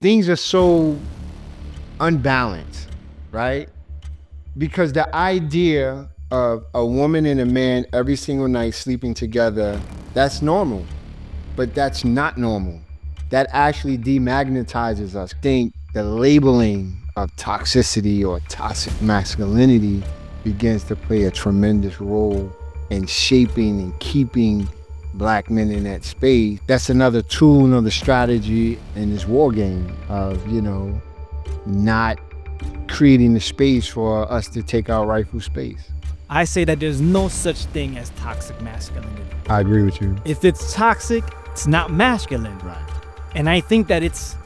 things are so unbalanced, right? Because the idea of a woman and a man every single night sleeping together, that's normal, but that's not normal. That actually demagnetizes us. I think the labeling of toxicity or toxic masculinity begins to play a tremendous role in shaping and keeping black men in that space. That's another tool, another strategy in this war game of, not creating the space for us to take our rightful space. I say that there's no such thing as toxic masculinity. I agree with you. If it's toxic, it's not masculine. Right. And I think that it's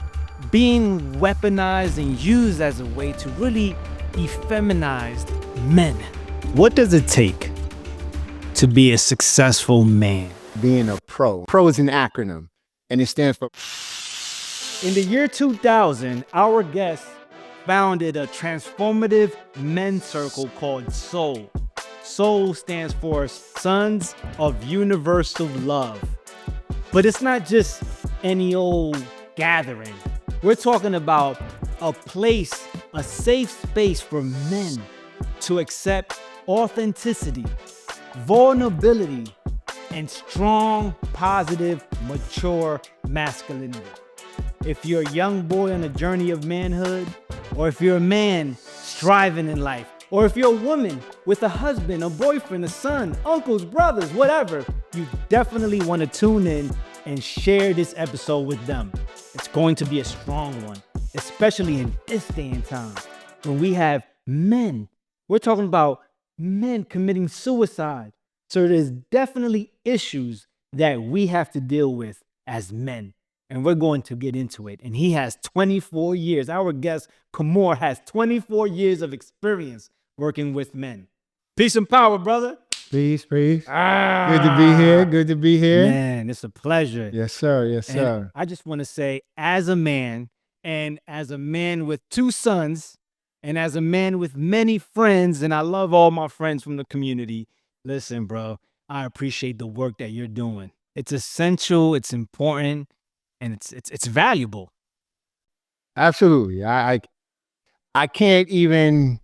being weaponized and used as a way to really effeminize men. What does it take to be a successful man? Being a pro. Pro is an acronym, and it stands for... In the year 2000, our guest founded a transformative men's circle called S.O.U.L. S.O.U.L stands for Sons of Universal Love. But it's not just any old gathering. We're talking about a place, a safe space for men to accept authenticity, vulnerability, and strong, positive, mature masculinity. If you're a young boy on a journey of manhood, or if you're a man striving in life, or if you're a woman with a husband, a boyfriend, a son, uncles, brothers, whatever, you definitely want to tune in and share this episode with them. It's going to be a strong one, especially in this day and time when we have men. We're talking about men committing suicide. So there's definitely issues that we have to deal with as men. And we're going to get into it. And he has 24 years. Our guest, Khamor, has 24 years of experience working with men. Peace and power, brother. Peace. Good to be here. Good to be here. Man, it's a pleasure. Yes, sir. Yes, sir. And I just want to say, as a man, and as a man with 2 sons, and as a man with many friends, and I love all my friends from the community, listen, bro, I appreciate the work that you're doing. It's essential, it's important, and it's valuable. Absolutely. I can't even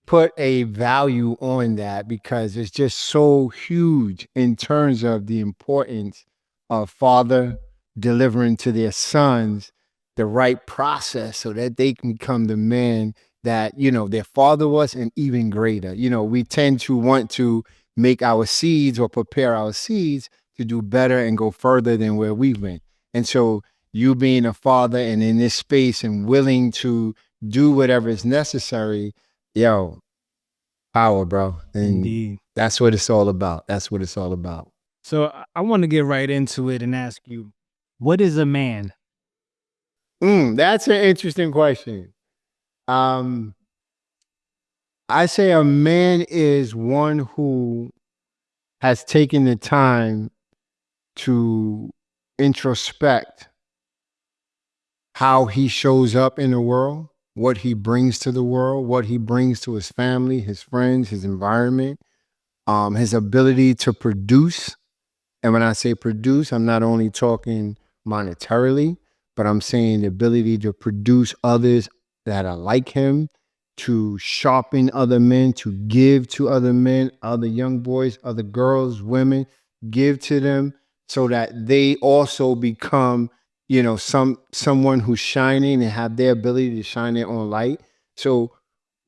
put a value on that because it's just so huge in terms of the importance of father delivering to their sons the right process so that they can become the men that, their father was, and even greater. We tend to want to make our seeds or prepare our seeds to do better and go further than where we went. And so you being a father and in this space and willing to do whatever is necessary, power, bro. And Indeed. That's what it's all about. That's what it's all about. So I want to get right into it and ask you, what is a man? That's an interesting question. I say a man is one who has taken the time to introspect how he shows up in the world, what he brings to the world, what he brings to his family, his friends, his environment, his ability to produce. And when I say produce, I'm not only talking monetarily, but I'm saying the ability to produce others that are like him, to sharpen other men, to give to other men, other young boys, other girls, women, give to them so that they also become, someone who's shining and have their ability to shine their own light. So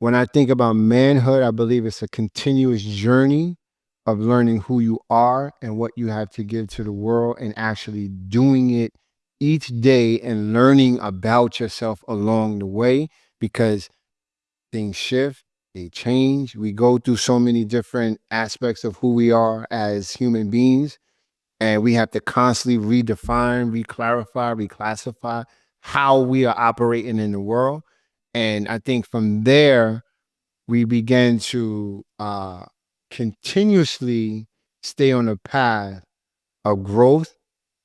when I think about manhood, I believe it's a continuous journey of learning who you are and what you have to give to the world and actually doing it each day and learning about yourself along the way, because things shift, they change. We go through so many different aspects of who we are as human beings, and we have to constantly redefine, reclarify, reclassify how we are operating in the world. And I think from there, we begin to continuously stay on a path of growth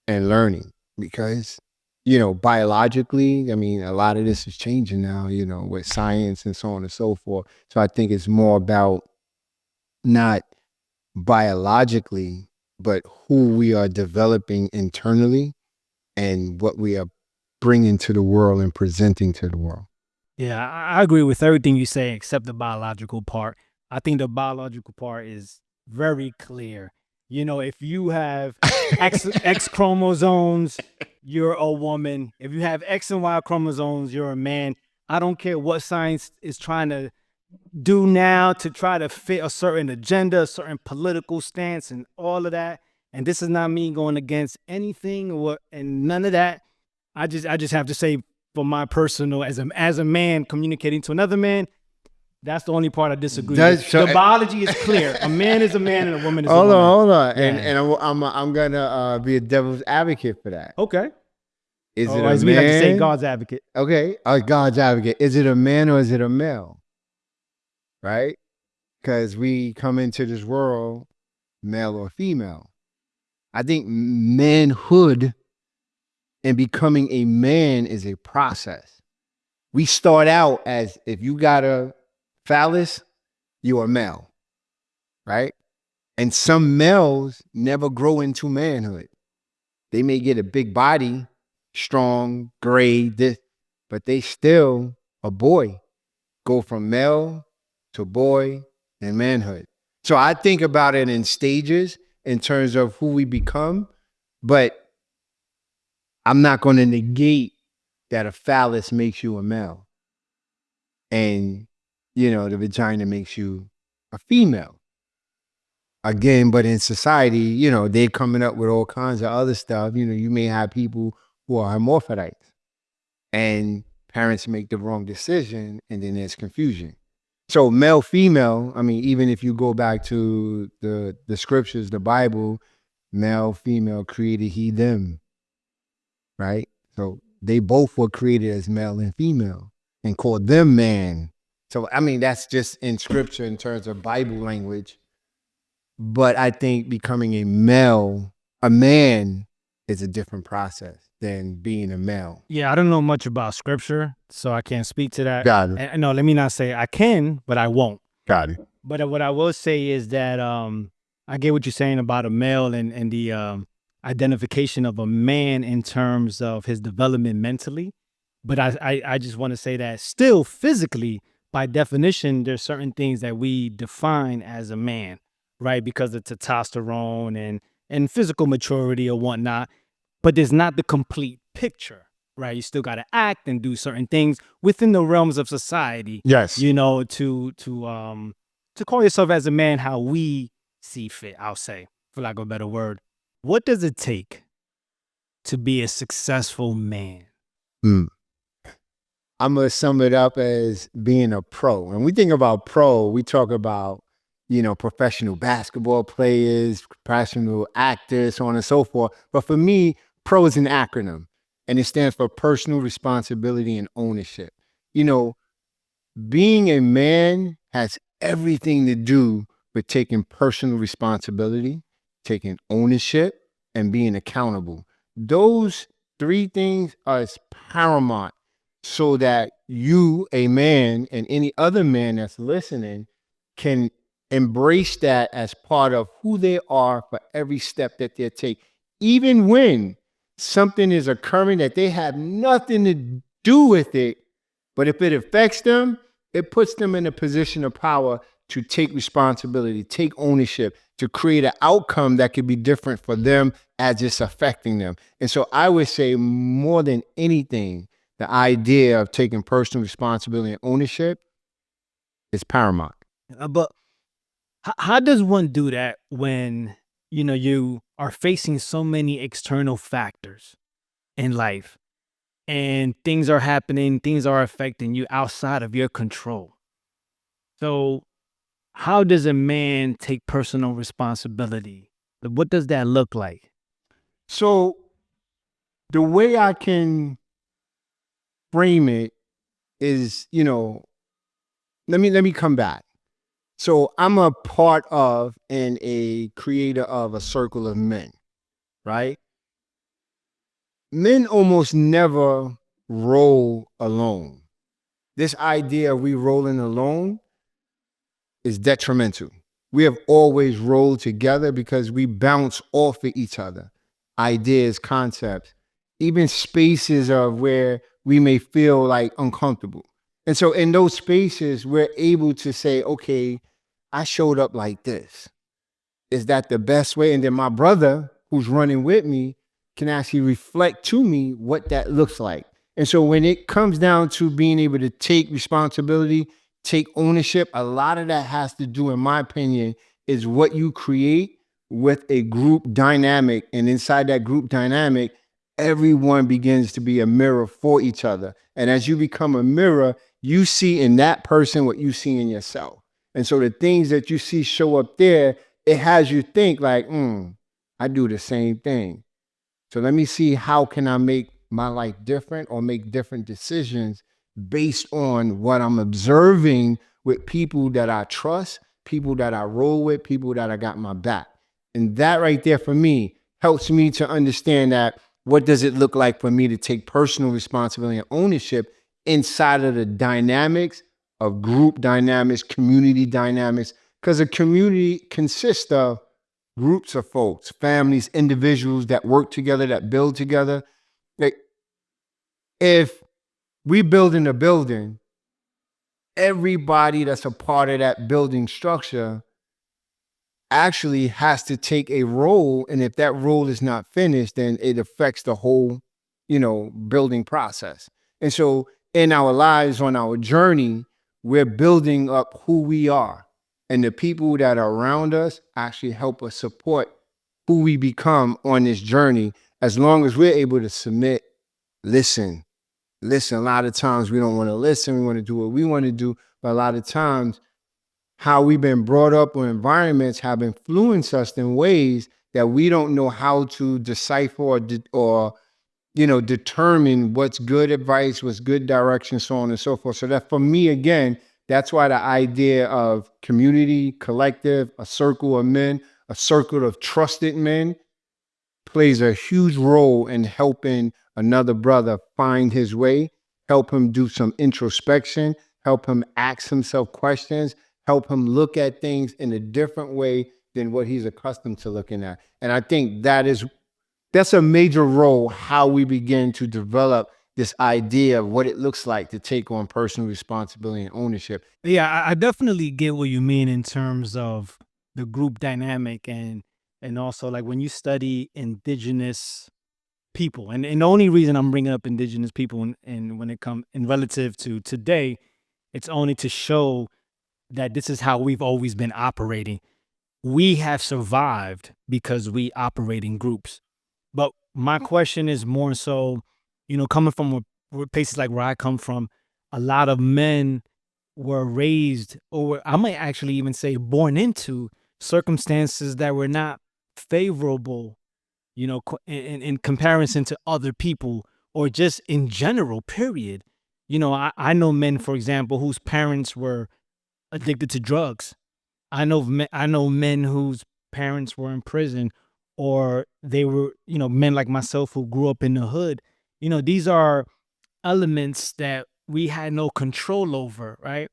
and learning, because biologically, a lot of this is changing now, with science and so on and so forth. So I think it's more about not biologically, but who we are developing internally and what we are bringing to the world and presenting to the world. Yeah, I agree with everything you say except the biological part. I think the biological part is very clear. You know, if you have X chromosomes, you're a woman. If you have X and Y chromosomes, you're a man. I don't care what science is trying to do now to try to fit a certain agenda, a certain political stance, and all of that. And this is not me going against anything or and none of that. I just have to say, for my personal, as a man communicating to another man, that's the only part I disagree with. The biology is clear. A man is a man and a woman is a woman. Hold on. Yeah. And I'm gonna be a devil's advocate for that. Okay. Is it Or a as man? we like to say, God's advocate. Okay, God's advocate. Is it a man or is it a male? Right? Because we come into this world, male or female. I think manhood and becoming a man is a process. We start out as, if you got a phallus, you're a male, right? And some males never grow into manhood. They may get a big body, strong, gray, this, but they still a boy. Go from male to boy and manhood. So I think about it in stages in terms of who we become, but I'm not going to negate that a phallus makes you a male. And, you know, the vagina makes you a female. Again, but in society, you know, they're coming up with all kinds of other stuff. You know, you may have people who are hermaphrodites and parents make the wrong decision and then there's confusion. So male, female, I mean, even if you go back to the scriptures, the Bible, male, female created he, them, right? So they both were created as male and female and called them man. So, I mean, that's just in scripture in terms of Bible language. But I think becoming a man is a different process than being a male. Yeah, I don't know much about scripture, so I can't speak to that. Got it. And no, let me not say I can, but I won't. Got it. But what I will say is that I get what you're saying about a male and the identification of a man in terms of his development mentally. But I just want to say that still physically, by definition, there's certain things that we define as a man, right? Because of testosterone and physical maturity or whatnot. But there's not the complete picture, right? You still got to act and do certain things within the realms of society. Yes. You know, to call yourself as a man how we see fit, I'll say, for lack of a better word. What does it take to be a successful man? I'm going to sum it up as being a pro. When we think about pro, we talk about, you know, professional basketball players, professional actors, so on and so forth. But for me, pro is an acronym, and it stands for personal responsibility and ownership. You know, being a man has everything to do with taking personal responsibility, taking ownership, and being accountable. Those three things are paramount so that you, a man, and any other man that's listening can embrace that as part of who they are for every step that they take. Even when something is occurring that they have nothing to do with it, but if it affects them, it puts them in a position of power to take responsibility, take ownership, to create an outcome that could be different for them as it's affecting them. And so I would say more than anything, the idea of taking personal responsibility and ownership is paramount. But how does one do that when, you know, you are facing so many external factors in life and things are happening, things are affecting you outside of your control? So how does a man take personal responsibility? What does that look like? So the way I can frame it is, you know, let me come back. So I'm a part of and a creator of a circle of men, right? Men almost never roll alone. This idea of we rolling alone is detrimental. We have always rolled together because we bounce off of each other, ideas, concepts. even spaces of where we may feel like uncomfortable. And so in those spaces, we're able to say, okay, I showed up like this. Is that the best way? And then my brother who's running with me can actually reflect to me what that looks like. And so when it comes down to being able to take responsibility, take ownership, a lot of that has to do, in my opinion, is what you create with a group dynamic. And inside that group dynamic, everyone begins to be a mirror for each other. And as you become a mirror, you see in that person what you see in yourself. And so the things that you see show up there, it has you think like, I do the same thing. So let me see how can I make my life different or make different decisions based on what I'm observing with people that I trust, people that I roll with, people that I got my back. And that right there for me helps me to understand that what does it look like for me to take personal responsibility and ownership inside of the dynamics of group dynamics, community dynamics, because a community consists of groups of folks, families, individuals that work together, that build together. Like if we build in a building, everybody that's a part of that building structure actually has to take a role. And if that role is not finished, then it affects the whole, building process. And so in our lives, on our journey, we're building up who we are. And the people that are around us actually help us support who we become on this journey, as long as we're able to submit, listen. A lot of times we don't want to listen. We want to do what we want to do. But a lot of times how we've been brought up or environments have influenced us in ways that we don't know how to decipher or determine what's good advice, what's good direction, so on and so forth. So that for me, again, that's why the idea of community, collective, a circle of men, a circle of trusted men plays a huge role in helping another brother find his way, help him do some introspection, help him ask himself questions, help him look at things in a different way than what he's accustomed to looking at. And I think that's a major role, how we begin to develop this idea of what it looks like to take on personal responsibility and ownership. Yeah, I definitely get what you mean in terms of the group dynamic and also like when you study indigenous people, and the only reason I'm bringing up indigenous people and when it comes in relative to today, it's only to show that this is how we've always been operating. We have survived because we operate in groups. But my question is more so, coming from places like where I come from, a lot of men were raised, or I might actually even say born into circumstances that were not favorable, in comparison to other people or just in general, period. I know men, for example, whose parents were addicted to drugs. I know men whose parents were in prison, or they were, men like myself who grew up in the hood. These are elements that we had no control over, right?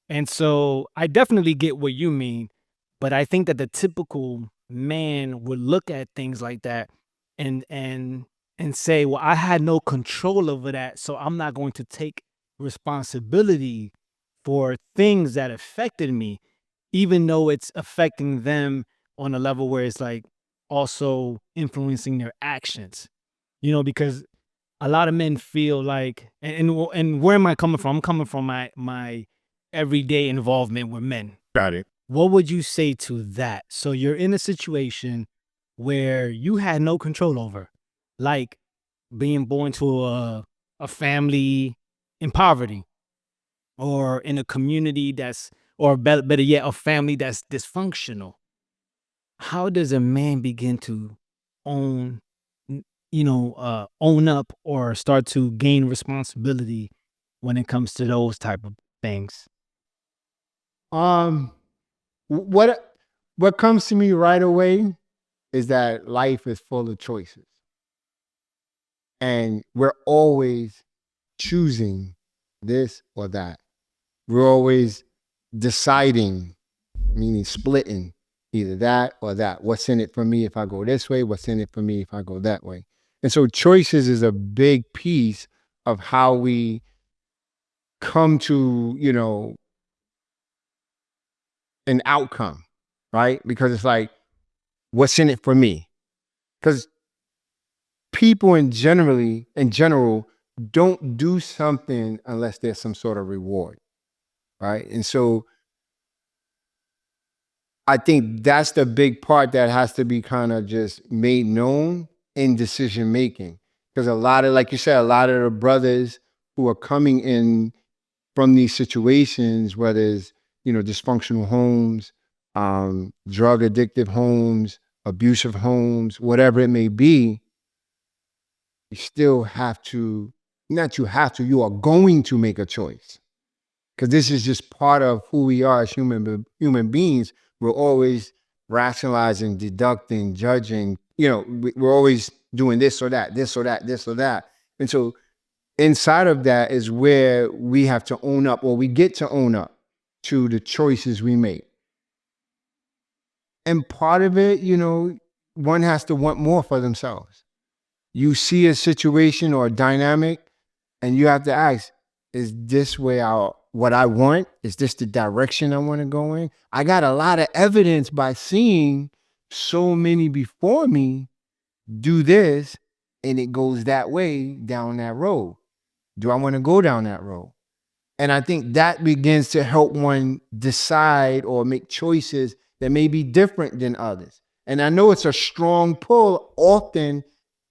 And so I definitely get what you mean, but I think that the typical man would look at things like that and and say, "Well, I had no control over that, so I'm not going to take responsibility for things that affected me, even though it's affecting them on a level where it's like also influencing their actions." Because a lot of men feel like, and where am I coming from? I'm coming from my everyday involvement with men. Got it. What would you say to that? So you're in a situation where you had no control over, like being born to a family in poverty, or in a community or better yet, a family that's dysfunctional. How does a man begin to own, own up or start to gain responsibility when it comes to those type of things? Um, what what comes to me right away is that life is full of choices, and we're always choosing this or that. We're always deciding, meaning splitting either that or that. What's in it for me if I go this way? What's in it for me if I go that way? And so choices is a big piece of how we come to, an outcome, right? Because it's like, what's in it for me? Because people in general don't do something unless there's some sort of reward, right? And so I think that's the big part that has to be kind of just made known in decision making. Because a lot of, like you said, a lot of the brothers who are coming in from these situations, whether it's, dysfunctional homes, drug addictive homes, abusive homes, whatever it may be, you still have to, not you have to, you are going to make a choice. Because this is just part of who we are as human beings. We're always rationalizing, deducting, judging. We're always doing this or that, this or that, this or that. And so inside of that is where we have to own up, or we get to own up to the choices we make. And part of it, one has to want more for themselves. You see a situation or a dynamic, and you have to ask, is this what I want? Is this the direction I want to go in? I got a lot of evidence by seeing so many before me do this, and it goes that way down that road. Do I want to go down that road? And I think that begins to help one decide or make choices that may be different than others. And I know it's a strong pull often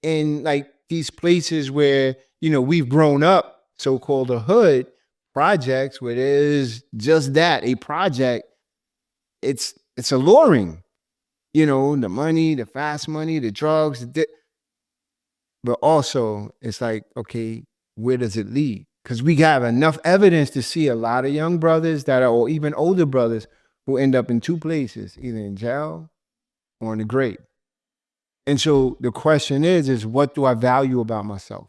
in like these places where, we've grown up, so-called the hood projects, where there's just that, a project. It's alluring, the money, the fast money, the drugs, but also it's like, okay, where does it lead? Because we have enough evidence to see a lot of young brothers that are, or even older brothers, who end up in two places, either in jail or in the grave. And so the question is what do I value about myself?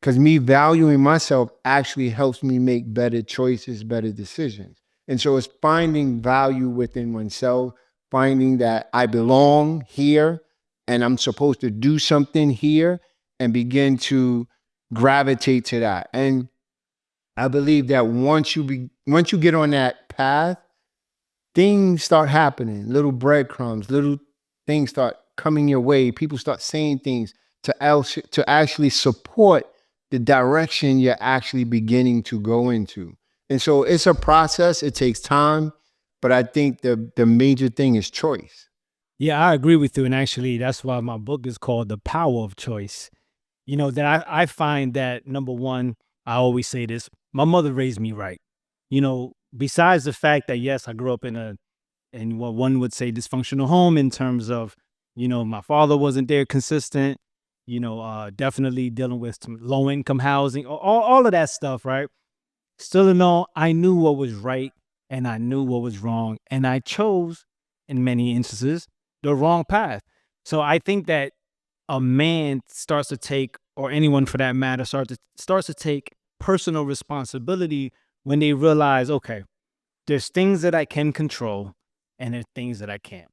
Because me valuing myself actually helps me make better choices, better decisions. And so it's finding value within oneself, finding that I belong here and I'm supposed to do something here, and begin to gravitate to that. And I believe that once you get on that path, things start happening, little breadcrumbs, little things start coming your way. People start saying things to actually support the direction you're actually beginning to go into. And so it's a process. It takes time, but I think the major thing is choice. Yeah, I agree with you. And actually, that's why my book is called The Power of Choice. That I find that number one, I always say this, my mother raised me right. Besides the fact that, yes, I grew up in what one would say dysfunctional home in terms of, my father wasn't there consistent, definitely dealing with some low income housing, all of that stuff, right? Still in all, I knew what was right and I knew what was wrong. And I chose, in many instances, the wrong path. So I think that a man starts to take, or anyone for that matter, starts to take personal responsibility when they realize, okay, there's things that I can control and there's things that I can't.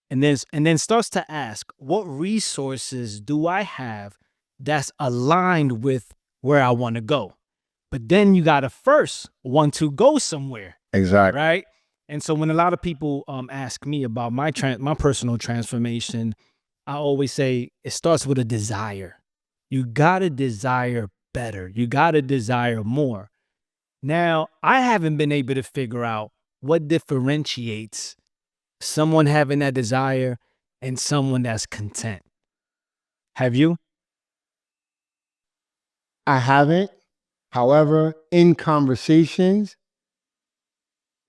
And then starts to ask, what resources do I have that's aligned with where I want to go? But then you gotta first want to go somewhere, Exactly. right? And so when a lot of people ask me about my personal transformation, I always say it starts with a desire. You gotta desire better. You gotta desire more. Now, I haven't been able to figure out what differentiates someone having that desire and someone that's content. Have you? I haven't. However, in conversations,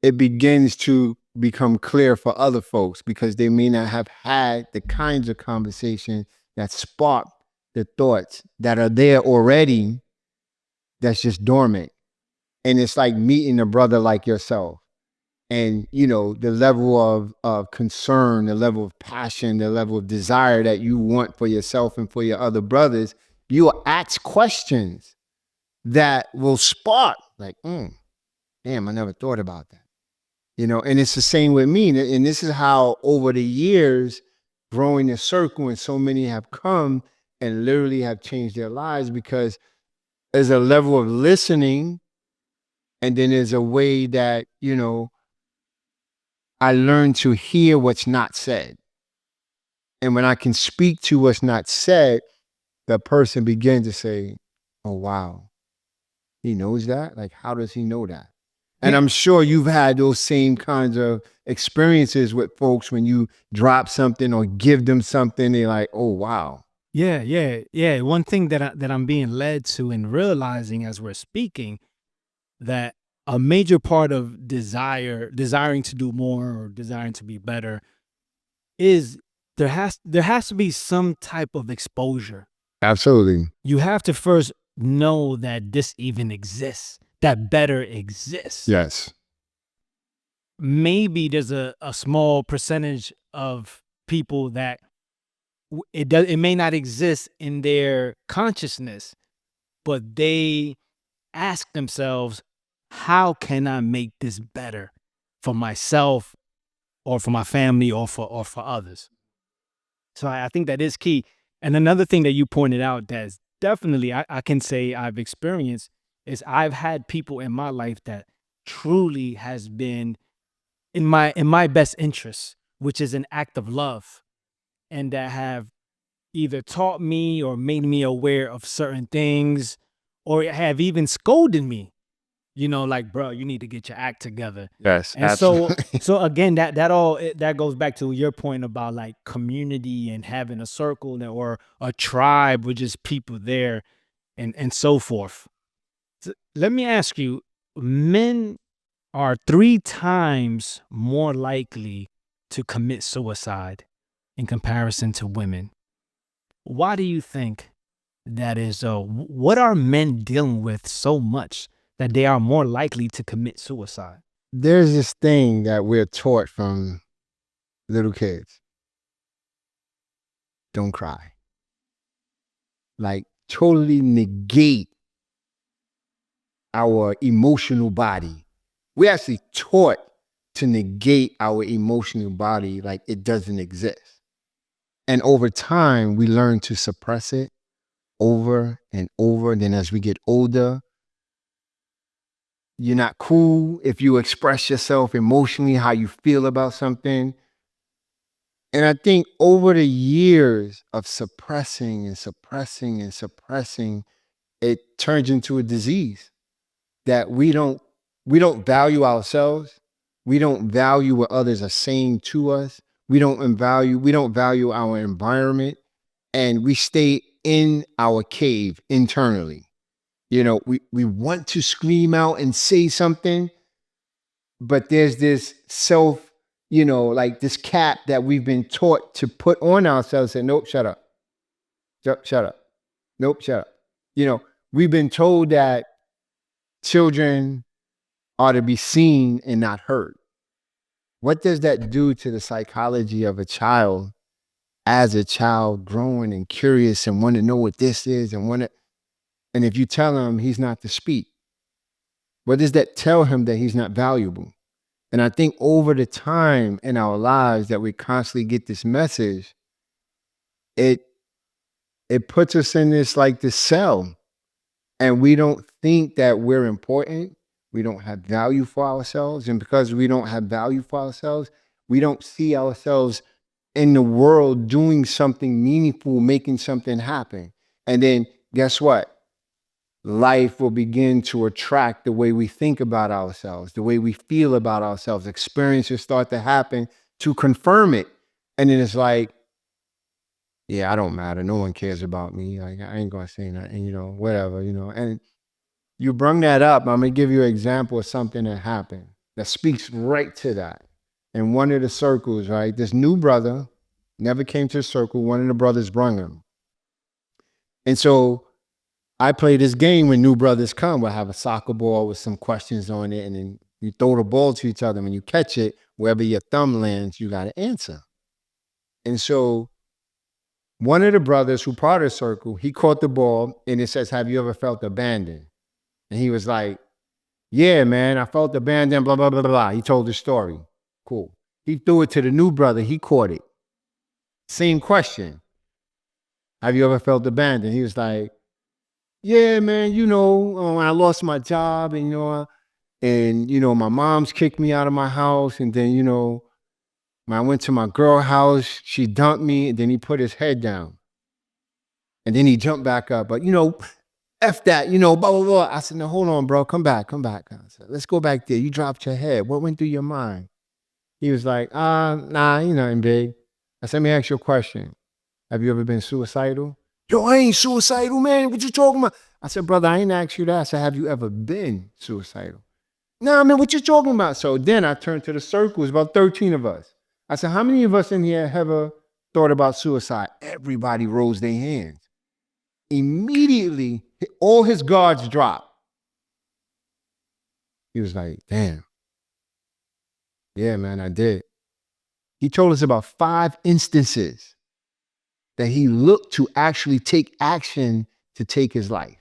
it begins to become clear for other folks because they may not have had the kinds of conversation that spark the thoughts that are there already, that's just dormant. And it's like meeting a brother like yourself. And the level of concern, the level of passion, the level of desire that you want for yourself and for your other brothers, you will ask questions that will spark like, damn, I never thought about that. And it's the same with me. And this is how over the years, growing the circle, and so many have come, and literally have changed their lives, because there's a level of listening, and then there's a way that, I learn to hear what's not said. And when I can speak to what's not said, the person begins to say, oh, wow, he knows that? Like, how does he know that? And I'm sure you've had those same kinds of experiences with folks when you drop something or give them something, they're like, oh, wow. Yeah. One thing that I'm being led to and realizing as we're speaking, that a major part of desiring to do more or desiring to be better, is there has to be some type of exposure. Absolutely. You have to first know that this even exists, that better exists. Yes. Maybe there's a small percentage of people that it may not exist in their consciousness, but they ask themselves, how can I make this better for myself or for my family or for others? So I think that is key. And another thing that you pointed out that's definitely I can say I've experienced is I've had people in my life that truly has been in my best interest, which is an act of love, and that have either taught me or made me aware of certain things, or have even scolded me, like, bro, you need to get your act together. Yes, And so absolutely. so again, that goes back to your point about like community and having a circle or a tribe with just people there, and so forth. Let me ask you, men are 3 times more likely to commit suicide in comparison to women. Why do you think that is so? What are men dealing with so much that they are more likely to commit suicide? There's this thing that we're taught from little kids. Don't cry. Like, totally negate our emotional body. We're actually taught to negate our emotional body like it doesn't exist. And over time, we learn to suppress it over and over. Then as we get older, you're not cool if you express yourself emotionally, how you feel about something. And I think over the years of suppressing and suppressing and suppressing, it turns into a disease that we don't value ourselves. We don't value what others are saying to us. We don't value our environment, and we stay in our cave internally. We want to scream out and say something, but there's this like this cap that we've been taught to put on ourselves and nope, shut up. Shut up. Nope, shut up. We've been told that children are to be seen and not heard. What does that do to the psychology of a child as a child growing and curious and want to know what this is and if you tell him he's not to speak, what does that tell him that he's not valuable? And I think over the time in our lives that we constantly get this message, it puts us in this cell, and we don't think that we're important. We don't have value for ourselves. And because we don't have value for ourselves, we don't see ourselves in the world doing something meaningful, making something happen. And then guess what? Life will begin to attract the way we think about ourselves, the way we feel about ourselves. Experiences start to happen to confirm it. And then it's like, yeah, I don't matter. No one cares about me. Like, I ain't gonna say nothing, whatever. And you bring that up. I'm gonna give you an example of something that happened that speaks right to that. In one of the circles, right, this new brother never came to the circle. One of the brothers brung him. And so I play this game when new brothers come. We'll have a soccer ball with some questions on it, and then you throw the ball to each other. When you catch it, wherever your thumb lands, you got to answer. And so one of the brothers who part of the circle, he caught the ball, and it says, have you ever felt abandoned? And he was like, yeah, man, I felt abandoned, blah, blah, blah, blah. He told the story. Cool. He threw it to the new brother. He caught it. Same question. have you ever felt abandoned? He was like, yeah, man, when I lost my job and my mom's kicked me out of my house. And then, when I went to my girl house, she dumped me. And then he put his head down. And then he jumped back up. But, F that, blah, blah, blah. I said, no, hold on, bro. Come back. I said, let's go back there. You dropped your head. What went through your mind? He was like, nah, ain't nothing big. I said, let me ask you a question. Have you ever been suicidal? Yo, I ain't suicidal, man. What you talking about? I said, brother, I ain't asked you that. I said, have you ever been suicidal? Nah, man, what you talking about? So then I turned to the circle. It's about 13 of us. I said, how many of us in here have ever thought about suicide? Everybody rose their hands. Immediately, all his guards dropped. He was like, damn. Yeah, man, I did. He told us about 5 instances that he looked to actually take action to take his life.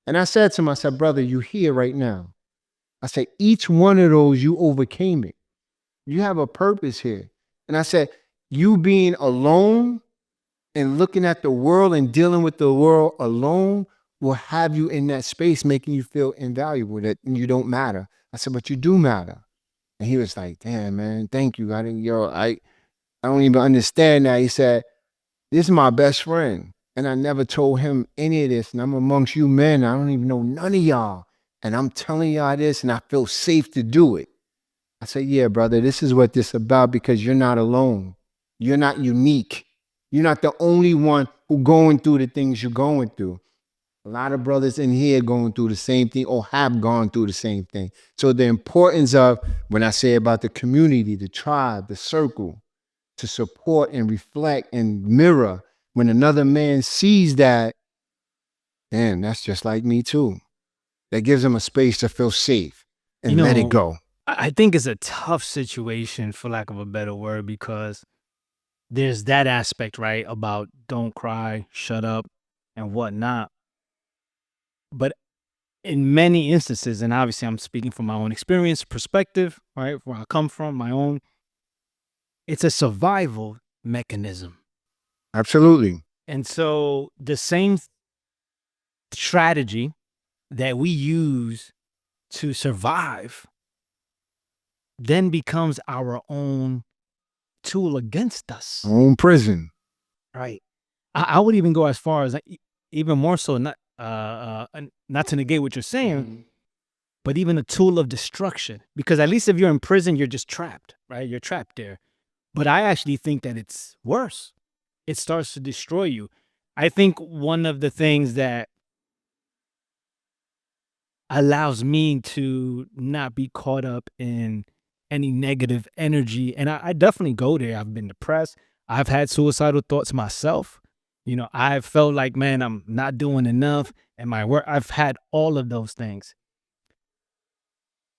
And I said to him, I said, brother, you here right now. I said, each one of those, you overcame it. You have a purpose here. And I said, you being alone and looking at the world and dealing with the world alone will have you in that space, making you feel invaluable, that you don't matter. I said, but you do matter. And he was like, damn, man, thank you. I don't even understand that. He said, this is my best friend. And I never told him any of this. And I'm amongst you men. I don't even know none of y'all. And I'm telling y'all this, and I feel safe to do it. I said, yeah, brother, this is what this is about, because you're not alone. You're not unique. You're not the only one who going through the things you're going through. A lot of brothers in here going through the same thing or have gone through the same thing. So the importance of, when I say about the community, the tribe, the circle, to support and reflect and mirror, when another man sees that, damn, that's just like me too. That gives them a space to feel safe and let it go. I think it's a tough situation, for lack of a better word, because there's that aspect, right, about don't cry, shut up, and whatnot. But in many instances, and obviously I'm speaking from my own experience, perspective, right, where I come from, my own, it's a survival mechanism. Absolutely. And so the same strategy that we use to survive then becomes our own tool against us. Own prison. Right. I would even go as far as even more so, not to negate what you're saying, but even a tool of destruction. Because at least if you're in prison, you're just trapped, right? You're trapped there. But I actually think that it's worse. It starts to destroy you. I think one of the things that allows me to not be caught up in any negative energy, and I definitely go there. I've been depressed. I've had suicidal thoughts myself. I've felt like, man, I'm not doing enough in my work. I've had all of those things.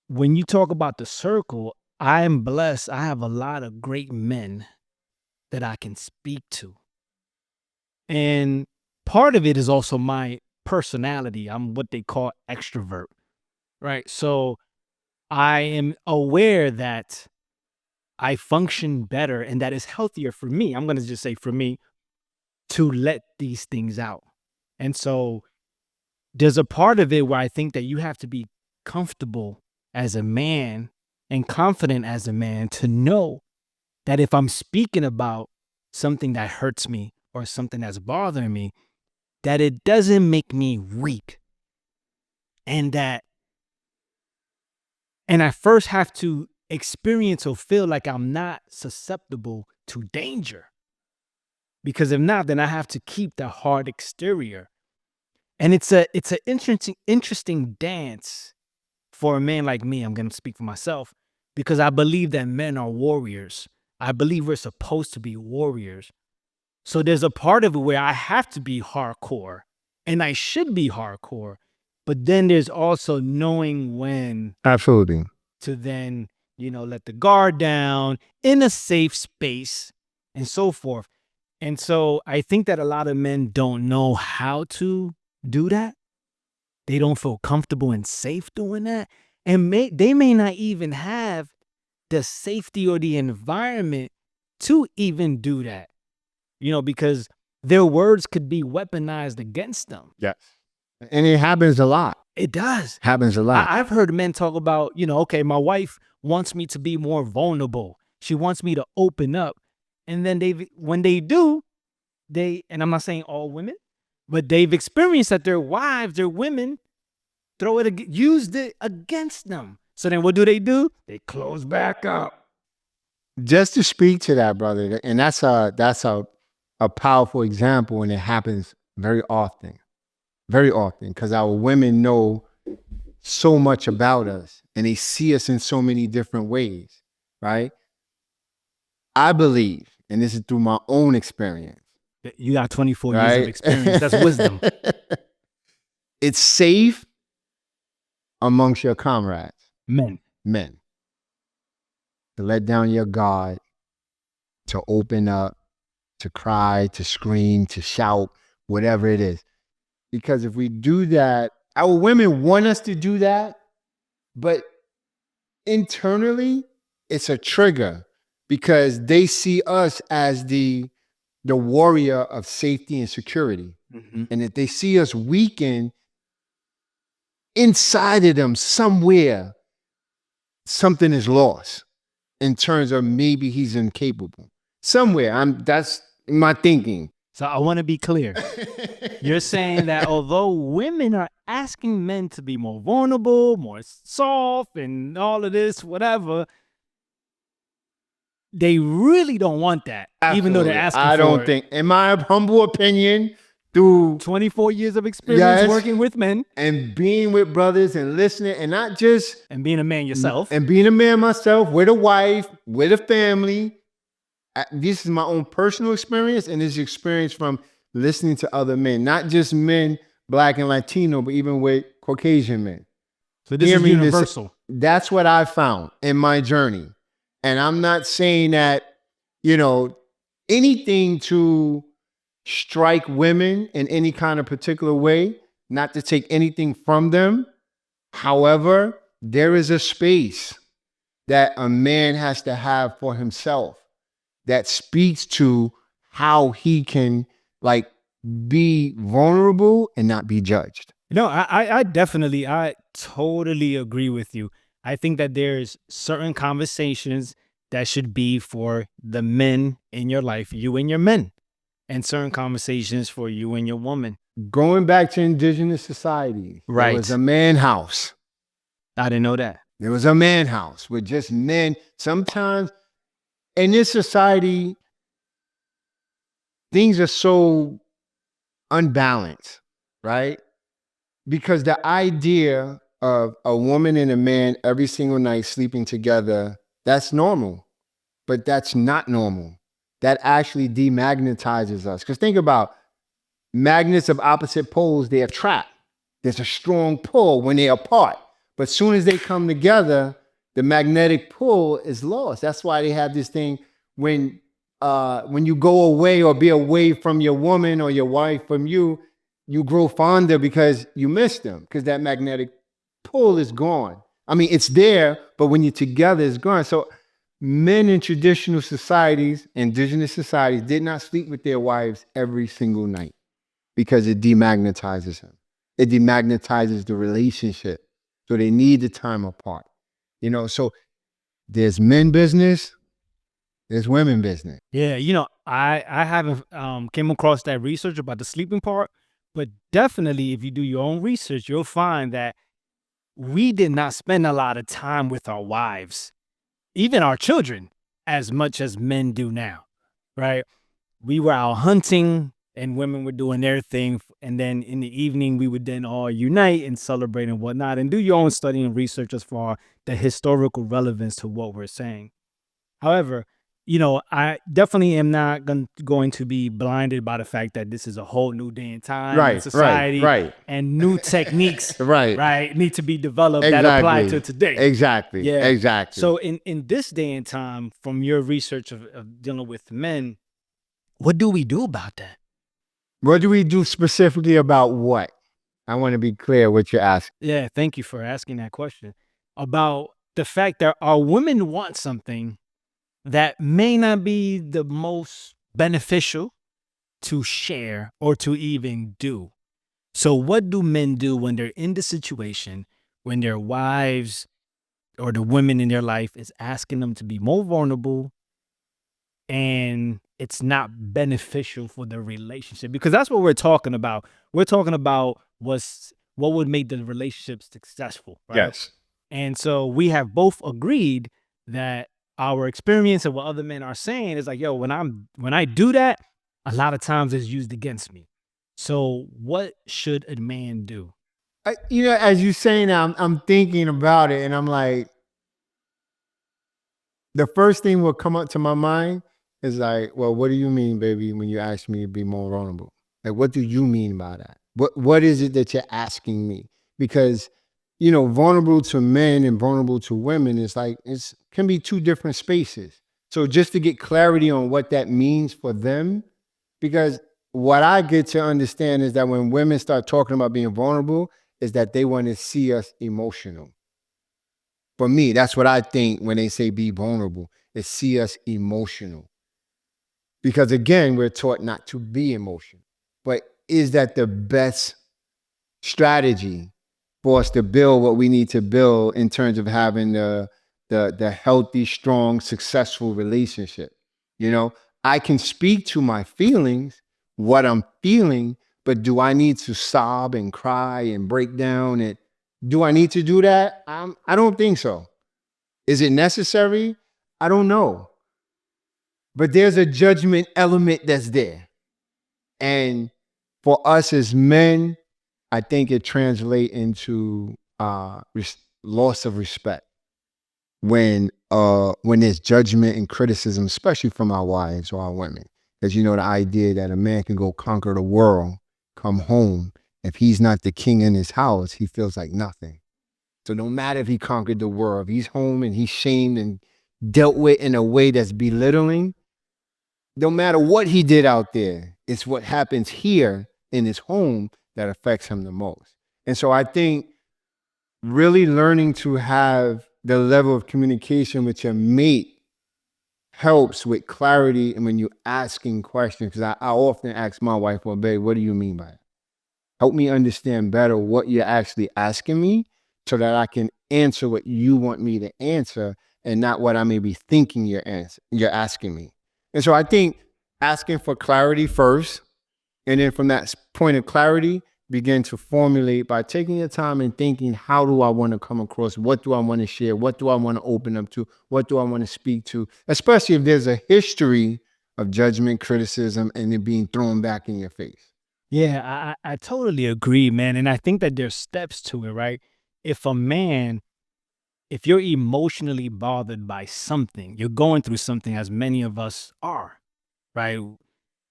When you talk about the circle, I am blessed. I have a lot of great men that I can speak to. And part of it is also my personality. I'm what they call extrovert, right? So I am aware that I function better and that it's healthier for me. I'm going to just say for me to let these things out. And so there's a part of it where I think that you have to be comfortable as a man and confident as a man to know that if I'm speaking about something that hurts me or something that's bothering me, that it doesn't make me weak. And I first have to experience or feel like I'm not susceptible to danger. Because if not, then I have to keep the hard exterior. And it's an interesting dance for a man like me. I'm going to speak for myself, because I believe that men are warriors. I believe we're supposed to be warriors. So there's a part of it where I have to be hardcore, and I should be hardcore. But then there's also knowing when Absolutely. to then, let the guard down in a safe space and so forth. And so I think that a lot of men don't know how to do that. They don't feel comfortable and safe doing that. And they may not even have the safety or the environment to even do that. Because their words could be weaponized against them. Yes. And it happens a lot. It does. Happens a lot. I've heard men talk about, okay, my wife wants me to be more vulnerable. She wants me to open up. And then when they do, and I'm not saying all women, but they've experienced that their wives, their women, used it against them. So then what do? They close back up. Just to speak to that, brother, and that's a powerful example, and it happens very often, because our women know so much about us, and they see us in so many different ways, right? I believe, and this is through my own experience. You got 24 years of experience. That's wisdom. It's safe amongst your comrades. Men. To let down your guard, to open up, to cry, to scream, to shout, whatever it is. Because if we do that, our women want us to do that, but internally, it's a trigger because they see us as the warrior of safety and security. Mm-hmm. And if they see us weaken, inside of them somewhere, something is lost in terms of maybe he's incapable. Somewhere, that's my thinking. So I want to be clear. You're saying that although women are asking men to be more vulnerable, more soft, and all of this, whatever, they really don't want that. Absolutely. Even though they're asking for it. I don't think, in my humble opinion, through 24 years of experience working with men and being with brothers and listening, and not just and being a man yourself, and being a man myself with a wife, with a family. This is my own personal experience, and this is experience from listening to other men, not just men, Black and Latino, but even with Caucasian men. So this is universal. That's what I found in my journey. And I'm not saying that, anything to strike women in any kind of particular way, not to take anything from them. However, there is a space that a man has to have for himself that speaks to how he can be vulnerable and not be judged. I totally agree with you. I think that there's certain conversations that should be for the men in your life, you and your men, and certain conversations for you and your woman. Going back to indigenous society, right? There was a man house. I didn't know that. There was a man house with just men. Sometimes in this society, things are so unbalanced, right? Because the idea of a woman and a man every single night sleeping together, that's normal, but that's not normal. That actually demagnetizes us. Because think about magnets of opposite poles, they attract. There's a strong pull when they're apart. But as soon as they come together, the magnetic pull is lost. That's why they have this thing when you go away or be away from your woman or your wife from you grow fonder because you miss them, because that magnetic pull is gone. I mean, it's there, but when you're together, it's gone. So men in traditional societies, indigenous societies, did not sleep with their wives every single night because it demagnetizes them. It demagnetizes the relationship. So they need the time apart. So there's men business, there's women business. Yeah, I haven't came across that research about the sleeping part, but definitely if you do your own research, you'll find that we did not spend a lot of time with our wives, even our children, as much as men do now, right? We were out hunting and women were doing their thing. And then in the evening, we would then all unite and celebrate and whatnot, and do your own study and research as far the historical relevance to what we're saying. However, I definitely am not going to be blinded by the fact that this is a whole new day and time in society, right. And new techniques right, need to be developed that apply to today. Exactly. Yeah. Exactly. So in this day and time, from your research of dealing with men, what do we do about that? What do we do specifically about what? I want to be clear what you're asking. Yeah, thank you for asking that question. About the fact that our women want something that may not be the most beneficial to share or to even do. So what do men do when they're in the situation when their wives or the women in their life is asking them to be more vulnerable and it's not beneficial for the relationship? Because that's what we're talking about. We're talking about what would make the relationship successful, right? Yes. And so we have both agreed that our experience and what other men are saying is like, yo, when I do that, a lot of times it's used against me. So what should a man do? As you saying that, I'm thinking about it, and I'm like, the first thing will come up to my mind is like, well, what do you mean, baby, when you ask me to be more vulnerable? Like, what do you mean by that? What is it that you're asking me? Because, vulnerable to men and vulnerable to women is like, can be two different spaces. So just to get clarity on what that means for them, because what I get to understand is that when women start talking about being vulnerable, is that they want to see us emotional. For me, that's what I think when they say be vulnerable, is see us emotional. Because again, we're taught not to be emotional. But is that the best strategy for us to build what we need to build in terms of having the healthy, strong, successful relationship? I can speak to my feelings, what I'm feeling, but do I need to sob and cry and break down? And do I need to do that? I don't think so. Is it necessary? I don't know. But there's a judgment element that's there. And for us as men, I think it translates into loss of respect when there's judgment and criticism, especially from our wives or our women. Because the idea that a man can go conquer the world, come home, if he's not the king in his house, he feels like nothing. So no matter if he conquered the world, if he's home and he's shamed and dealt with in a way that's belittling, no matter what he did out there, it's what happens here in his home that affects him the most. And so I think really learning to have the level of communication with your mate helps with clarity. And when you're asking questions, because I often ask my wife, well, babe, what do you mean by it? Help me understand better what you're actually asking me so that I can answer what you want me to answer and not what I may be thinking you're asking me. And so I think asking for clarity first, and then from that point of clarity, begin to formulate by taking your time and thinking, how do I want to come across? What do I want to share? What do I want to open up to? What do I want to speak to? Especially if there's a history of judgment, criticism, and it being thrown back in your face. Yeah, I totally agree, man. And I think that there's steps to it, right? If if you're emotionally bothered by something, you're going through something, as many of us are, right?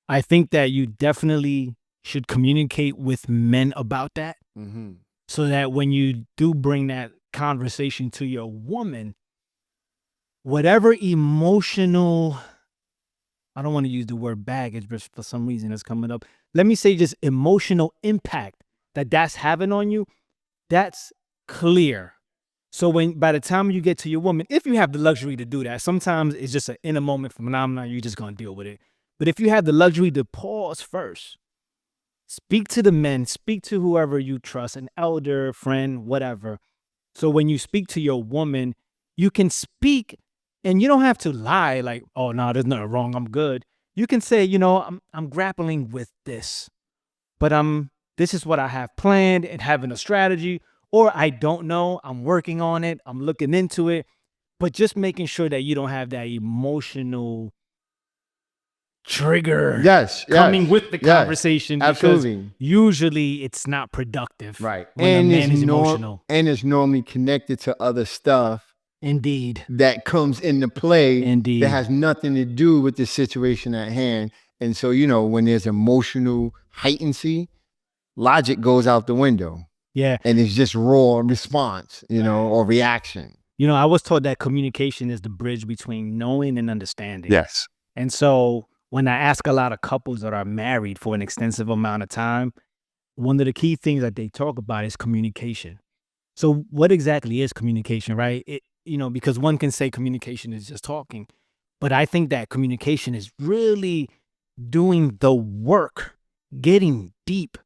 I think that you definitely should communicate with men about that so that when you do bring that conversation to your woman, whatever emotional, I don't want to use the word baggage, but for some reason it's coming up. Let me say just emotional impact that's having on you, that's clear. So by the time you get to your woman, if you have the luxury to do that, sometimes it's just an in a moment phenomenon, you're just going to deal with it. But if you have the luxury to pause first, speak to the men, speak to whoever you trust, an elder, friend, whatever. So when you speak to your woman, you can speak and you don't have to lie like, oh, no, there's nothing wrong, I'm good. You can say, I'm grappling with this, but this is what I have planned and having a strategy, or I don't know, I'm working on it, I'm looking into it, but just making sure that you don't have that emotional trigger coming with the conversation, absolutely. because usually it's not productive, Right. when a man is emotional. And it's normally connected to other stuff Indeed. that comes into play Indeed. that has nothing to do with the situation at hand. And so, when there's emotional heightency, logic goes out the window. Yeah. And it's just raw response, or reaction. I was told that communication is the bridge between knowing and understanding. Yes. And so when I ask a lot of couples that are married for an extensive amount of time, one of the key things that they talk about is communication. So what exactly is communication, right? Because one can say communication is just talking, but I think that communication is really doing the work, getting deep.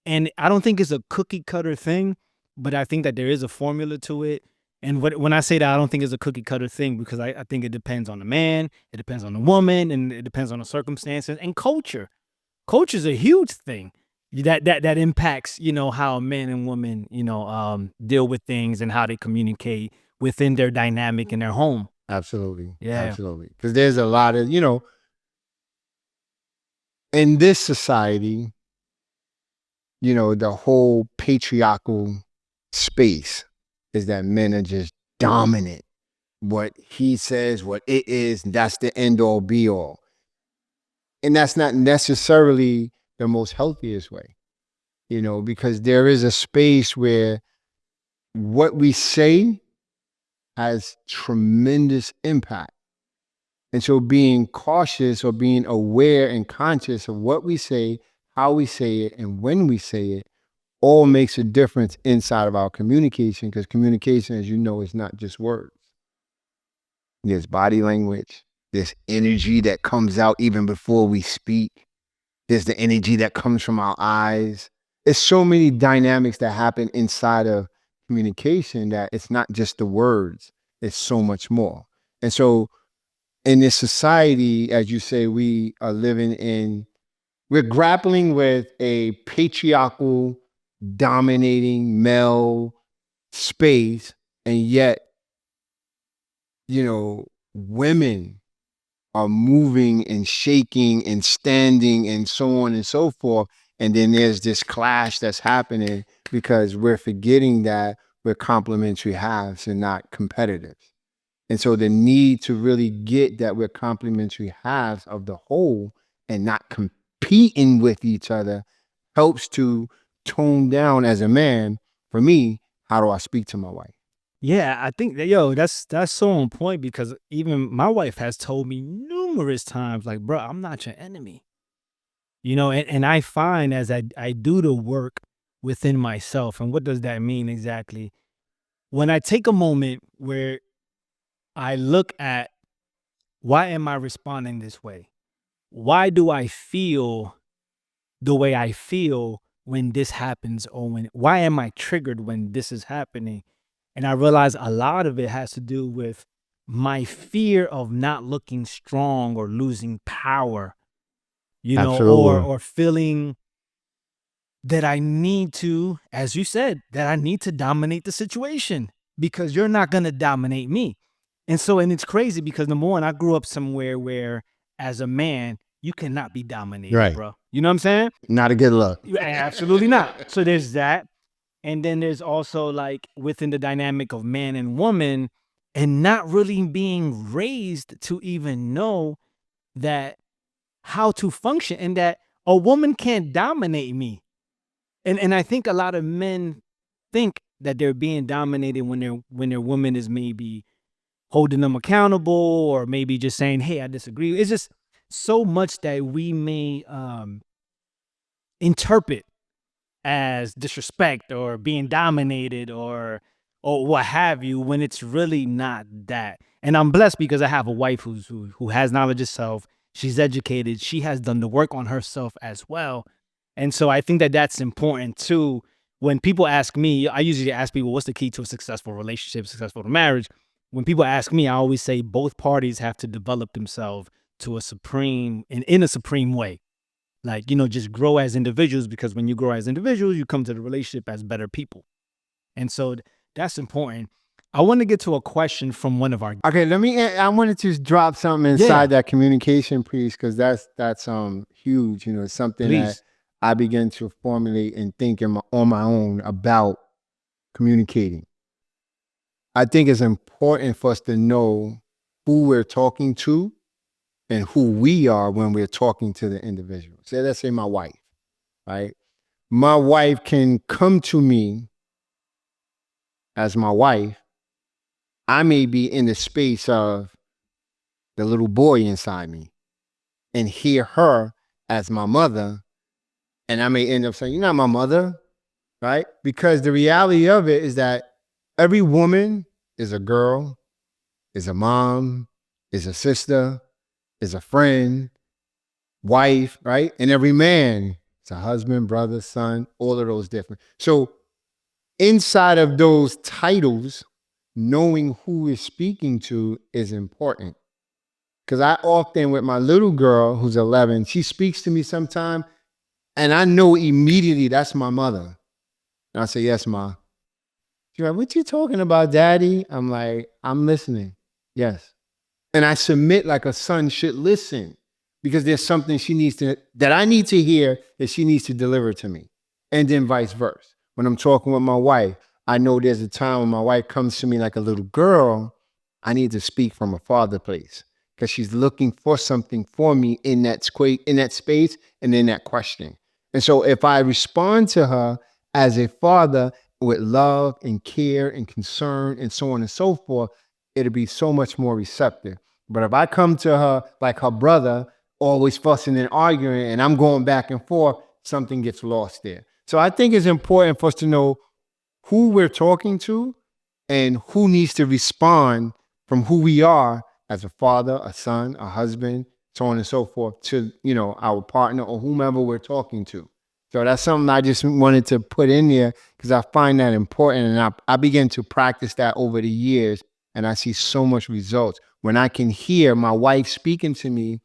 And I don't think it's a cookie cutter thing, but I think that there is a formula to it. And when I say that, I don't think it's a cookie cutter thing because I think it depends on the man, it depends on the woman, and it depends on the circumstances and culture. Culture is a huge thing that impacts, how men and women, deal with things and how they communicate within their dynamic in their home. Absolutely. Yeah. Absolutely. Because there's a lot of, in this society, the whole patriarchal space is that men are just dominant. What he says, what it is, that's the end all be all. And that's not necessarily the most healthiest way, because there is a space where what we say has tremendous impact. And so being cautious or being aware and conscious of what we say, how we say it, and when we say it all makes a difference inside of our communication, because communication, as you know, is not just words. There's body language, there's energy that comes out even before we speak. There's the energy that comes from our eyes. There's so many dynamics that happen inside of communication that it's not just the words, it's so much more. And so in this society, as you say, we're grappling with a patriarchal, dominating male space, and yet, women are moving and shaking and standing and so on and so forth. And then there's this clash that's happening because we're forgetting that we're complementary halves and not competitive. And so the need to really get that we're complementary halves of the whole and not competing with each other helps to tone down as a man. For me, how do I speak to my wife? Yeah, I think that that's so on point because even my wife has told me numerous times, like, bro, I'm not your enemy. And I find as I do the work within myself, and what does that mean exactly? When I take a moment where I look at why am I responding this way? Why do I feel the way I feel when this happens, or why am I triggered when this is happening? And I realize a lot of it has to do with my fear of not looking strong or losing power, Absolutely. or feeling that I need to, as you said, that I need to dominate the situation because you're not going to dominate me. And it's crazy because number one, I grew up somewhere where as a man, you cannot be dominated, Right. bro. You know what I'm saying? Not a good look. Absolutely not. So there's that. And then there's also like within the dynamic of man and woman and not really being raised to even know that how to function and that a woman can't dominate me. And I think a lot of men think that they're being dominated when their woman is maybe holding them accountable or maybe just saying, "Hey, I disagree." It's just so much that we may interpret as disrespect or being dominated or what have you when it's really not that. And I'm blessed because I have a wife who has knowledge of self. She's educated. She has done the work on herself as well. And so I think that that's important too. When people ask me, I usually ask people, what's the key to a successful relationship, successful marriage? When people ask me, I always say both parties have to develop themselves to a supreme in a supreme way. Like, just grow as individuals because when you grow as individuals, you come to the relationship as better people. And so that's important. I want to get to a question from one of our Okay, I wanted to drop something inside that communication piece because that's huge. It's something that please. I began to formulate and think on my own about communicating. I think it's important for us to know who we're talking to and who we are when we're talking to the individual. Say, let's say my wife, right? My wife can come to me as my wife. I may be in the space of the little boy inside me and hear her as my mother. And I may end up saying, "You're not my mother," right? Because the reality of it is that every woman is a girl, is a mom, is a sister, is a friend, wife, right? And every man is a husband, brother, son, all of those different. So inside of those titles, knowing who is speaking to is important. Because I often, with my little girl who's 11, she speaks to me sometime, and I know immediately that's my mother. And I say, yes, ma. She's like, what you talking about, daddy? I'm like, I'm listening. Yes. And I submit like a son should listen because there's something she needs to, that I need to hear that she needs to deliver to me. And then vice versa. When I'm talking with my wife, I know there's a time when my wife comes to me like a little girl, I need to speak from a father place because she's looking for something for me in that space and in that question. And so if I respond to her as a father with love and care and concern and so on and so forth, it'll be so much more receptive. But if I come to her like her brother, always fussing and arguing, and I'm going back and forth, something gets lost there. So I think it's important for us to know who we're talking to and who needs to respond from who we are as a father, a son, a husband, so on and so forth, to, you know, our partner or whomever we're talking to. So that's something I just wanted to put in there because I find that important. And I began to practice that over the years. And I see so much results when I can hear my wife speaking to me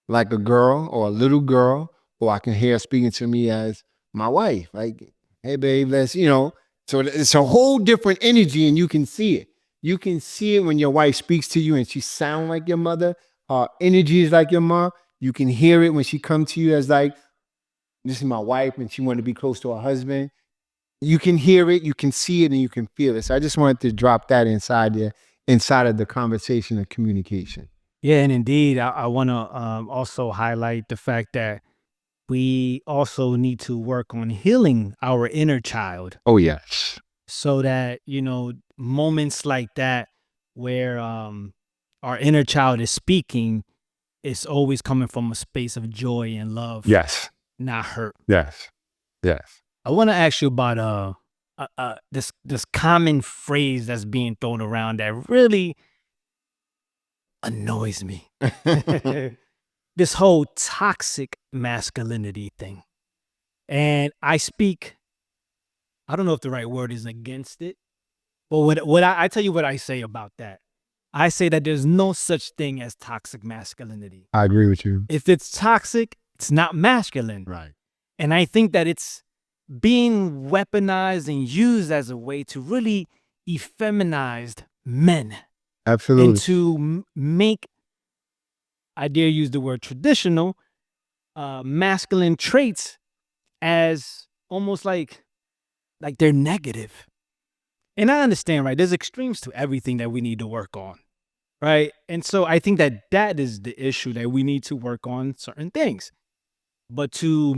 like a girl or a little girl, or I can hear her speaking to me as my wife. Like, hey, babe, let's, you know. So it's a whole different energy and you can see it. You can see it when your wife speaks to you and she sounds like your mother. Her energy is like your mom. You can hear it when she comes to you as like, this is my wife and she wanted to be close to her husband. You can hear it, you can see it, and you can feel it. So I just wanted to drop that inside there, inside of the conversation of communication. Yeah, and indeed, I want to also highlight the fact that we also need to work on healing our inner child Oh, yes. so that, you know, moments like that where our inner child is speaking, it's always coming from a space of joy and love, Yes. not hurt. Yes. Yes. I want to ask you about this common phrase that's being thrown around that really annoys me. This whole toxic masculinity thing. And I don't know if the right word is against it, but what I tell you what I say about that. I say that there's no such thing as toxic masculinity. I agree with you. If it's toxic, it's not masculine. Right. And I think that it's being weaponized and used as a way to really effeminize men Absolutely. and to make, I dare use the word traditional, masculine traits as almost like they're negative. And I understand, right? There's extremes to everything that we need to work on, right? And so I think that that is the issue, that we need to work on certain things. But to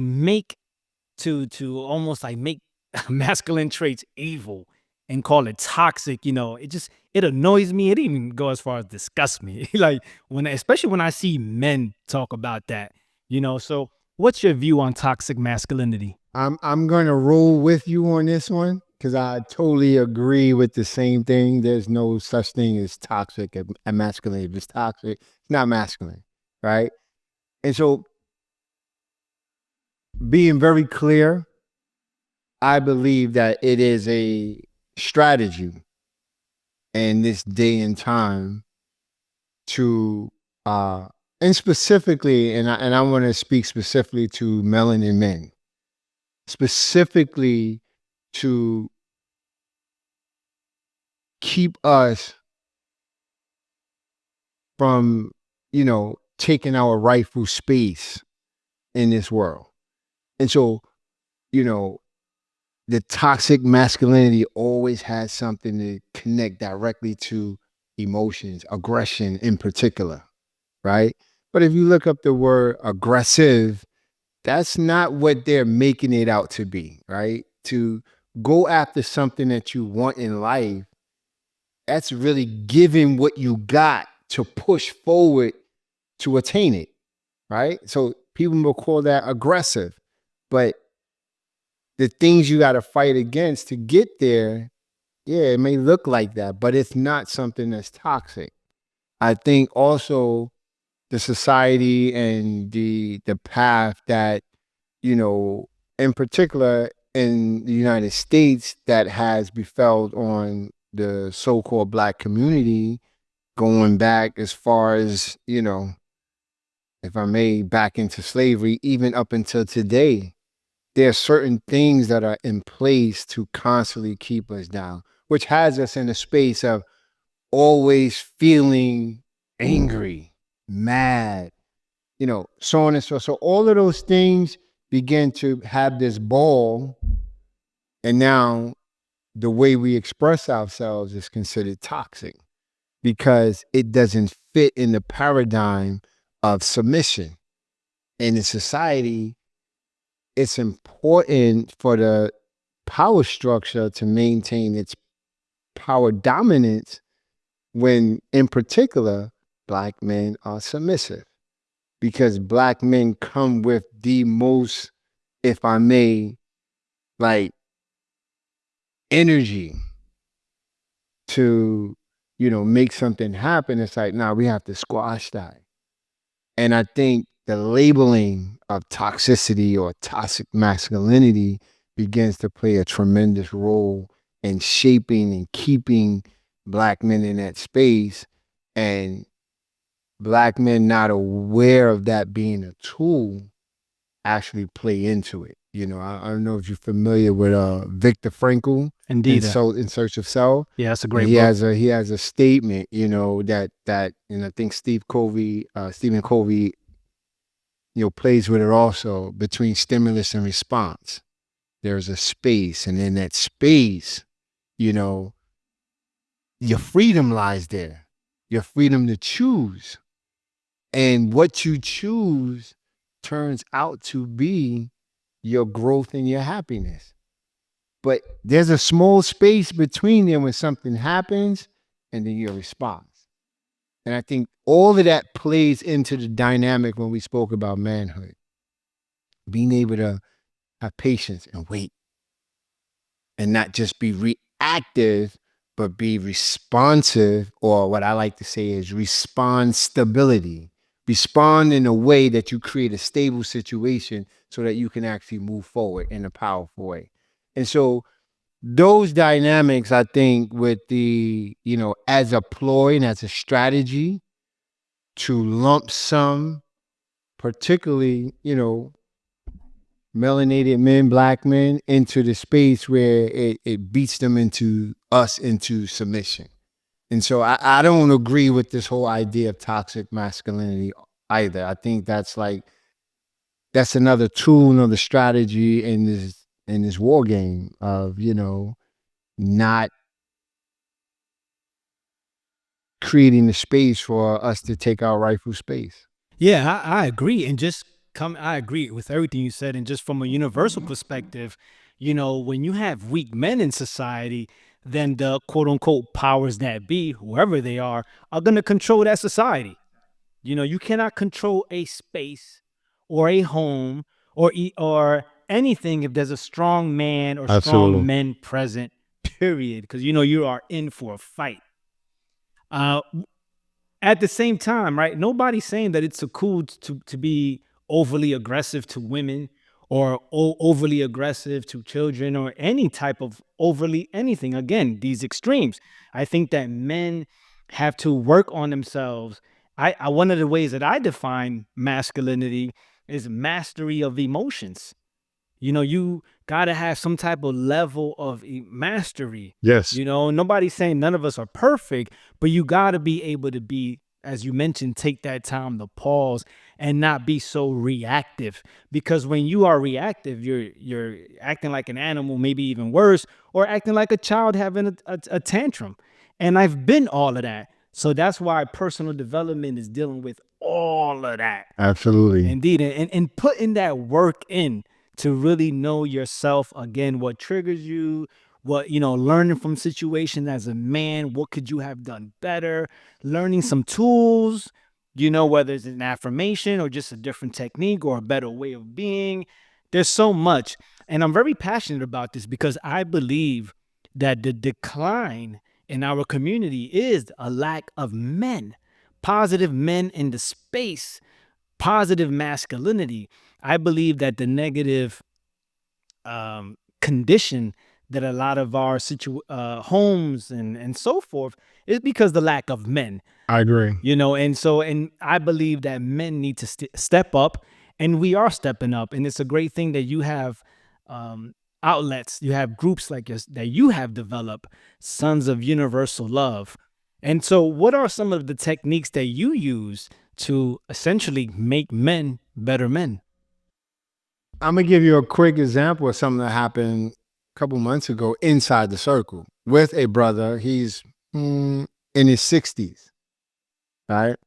almost like make masculine traits evil and call it toxic, you know, it annoys me. It even go as far as disgust me. Like especially when I see men talk about that, you know. So what's your view on toxic masculinity? I'm going to roll with you on this one because I totally agree with the same thing. There's no such thing as toxic and masculine. If it's toxic, it's not masculine, right? And so being very clear, I believe that it is a strategy in this day and time to and specifically, and I want to speak specifically to melanin men, specifically to keep us from, you know, taking our rightful space in this world. And so, you know, the toxic masculinity always has something to connect directly to emotions, aggression in particular, right? But if you look up the word aggressive, that's not what they're making it out to be, right? To go after something that you want in life, that's really giving what you got to push forward to attain it, right? So people will call that aggressive, but the things you got to fight against to get there, yeah, it may look like that, but it's not something that's toxic. I think also the society and the path that, you know, in particular in the United States, that has befell on the so-called black community, going back as far as, you know, if I may, back into slavery, even up until today. There are certain things that are in place to constantly keep us down, which has us in a space of always feeling angry, mad, you know, so on and so. So all of those things begin to have this ball, and now the way we express ourselves is considered toxic because it doesn't fit in the paradigm of submission. In the society, it's important for the power structure to maintain its power dominance when, in particular, black men are submissive, because black men come with the most, if I may, like, energy to, you know, make something happen. It's like, nah, we have to squash that. And I think the labeling of toxicity or toxic masculinity begins to play a tremendous role in shaping and keeping black men in that space, and black men not aware of that being a tool actually play into it. You know, I don't know if you're familiar with Viktor Frankl Indeed. In Search of Self. Yeah, that's a And great book. he has a statement, you know, that and I think Stephen Covey, you know, plays with it also. Between stimulus and response, there's a space, and in that space, you know, your freedom lies there. Your freedom to choose. And what you choose turns out to be your growth and your happiness. But there's a small space between them when something happens and then your response. And I think all of that plays into the dynamic when we spoke about manhood. Being able to have patience and wait, and not just be reactive, but be responsive, or what I like to say is respond stability. Respond in a way that you create a stable situation so that you can actually move forward in a powerful way. And so those dynamics, I think, with the, you know, as a ploy and as a strategy to lump sum, particularly, you know, melanated men, black men, into the space where it beats them into submission. And so I don't agree with this whole idea of toxic masculinity either. I think that's like, that's another tool, another strategy in this war game of, you know, not creating the space for us to take our rightful space. Yeah, I agree. And just I agree with everything you said. And just from a universal perspective, you know, when you have weak men in society, then the quote unquote powers that be, whoever they are going to control that society. You know, you cannot control a space or a home or anything if there's a strong man or strong Absolutely. men present, period. Because, you know, you are in for a fight. Uh, at the same time, right? Nobody's saying that it's a cool to be overly aggressive to women or overly aggressive to children or any type of overly anything. Again, these extremes. I think that men have to work on themselves. I one of the ways that I define masculinity is mastery of emotions. You know, you got to have some type of level of mastery. Yes. You know, nobody's saying none of us are perfect, but you got to be able to be, as you mentioned, take that time to pause and not be so reactive. Because when you are reactive, you're acting like an animal, maybe even worse, or acting like a child having a tantrum. And I've been all of that. So that's why personal development is dealing with all of that. Absolutely. Indeed. And putting that work in to really know yourself again, what triggers you, what, you know, learning from situations as a man, what could you have done better, learning some tools, you know, whether it's an affirmation or just a different technique or a better way of being. There's so much. And I'm very passionate about this because I believe that the decline in our community is a lack of men. positive men in the space, positive masculinity, I believe that the negative condition that a lot of our homes and so forth is because the lack of men. I agree. And I believe that men need to step up, and we are stepping up. And it's a great thing that you have outlets, you have groups like yours that you have developed, Sons of Universal Love. And so, what are some of the techniques that you use to essentially make men better men? I'm gonna give you a quick example of something that happened a couple months ago inside the circle with a brother. He's in his 60s, right?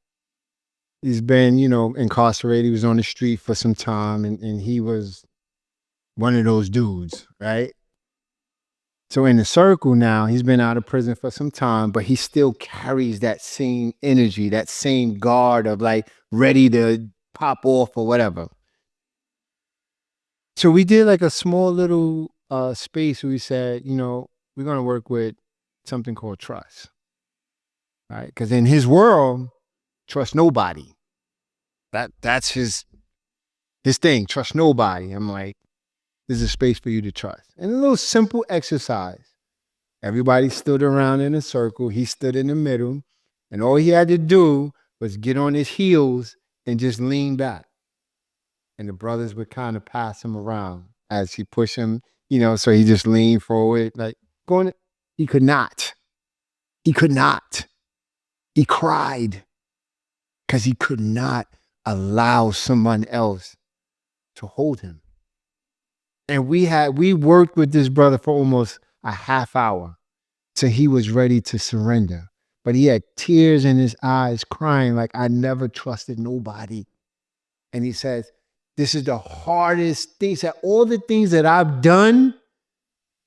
He's been, incarcerated. He was on the street for some time, and he was one of those dudes, right? So in the circle now, he's been out of prison for some time, but he still carries that same energy, that same guard of like ready to pop off or whatever. So we did like a small little space where we said, we're going to work with something called trust, right? Because in his world, trust nobody. That's his thing. Trust nobody. I'm like, there's a space for you to trust. And a little simple exercise. Everybody stood around in a circle. He stood in the middle, and all he had to do was get on his heels and just lean back. And the brothers would kind of pass him around as he pushed him, so he just leaned forward, like going. He could not. He could not. He cried because he could not allow someone else to hold him. And we worked with this brother for almost a half hour till he was ready to surrender. But he had tears in his eyes, crying like, I never trusted nobody. And he says, this is the hardest thing. He said, all the things that I've done,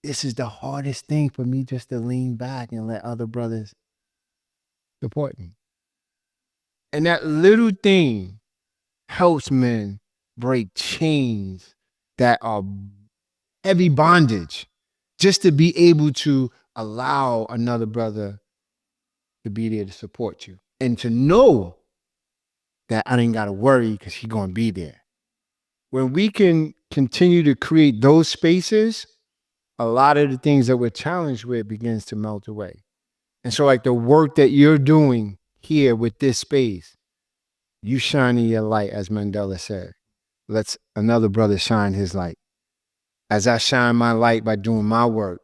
this is the hardest thing for me, just to lean back and let other brothers support me. And that little thing helps men break chains that are heavy bondage, just to be able to allow another brother to be there to support you and to know that I ain't got to worry because he's going to be there. When we can continue to create those spaces, a lot of the things that we're challenged with begins to melt away. And so like the work that you're doing here with this space, you shining your light, as Mandela said. Let's another brother shine his light. As I shine my light by doing my work,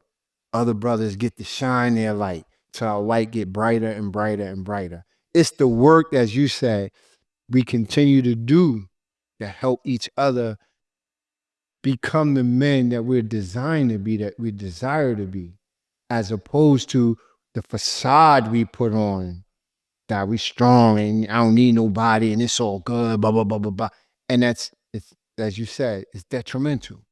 other brothers get to shine their light till our light get brighter and brighter and brighter. It's the work, as you say, we continue to do to help each other become the men that we're designed to be, that we desire to be, as opposed to the facade we put on that we strong and I don't need nobody and it's all good, blah, blah, blah, blah, blah. And it's, as you said, it's detrimental.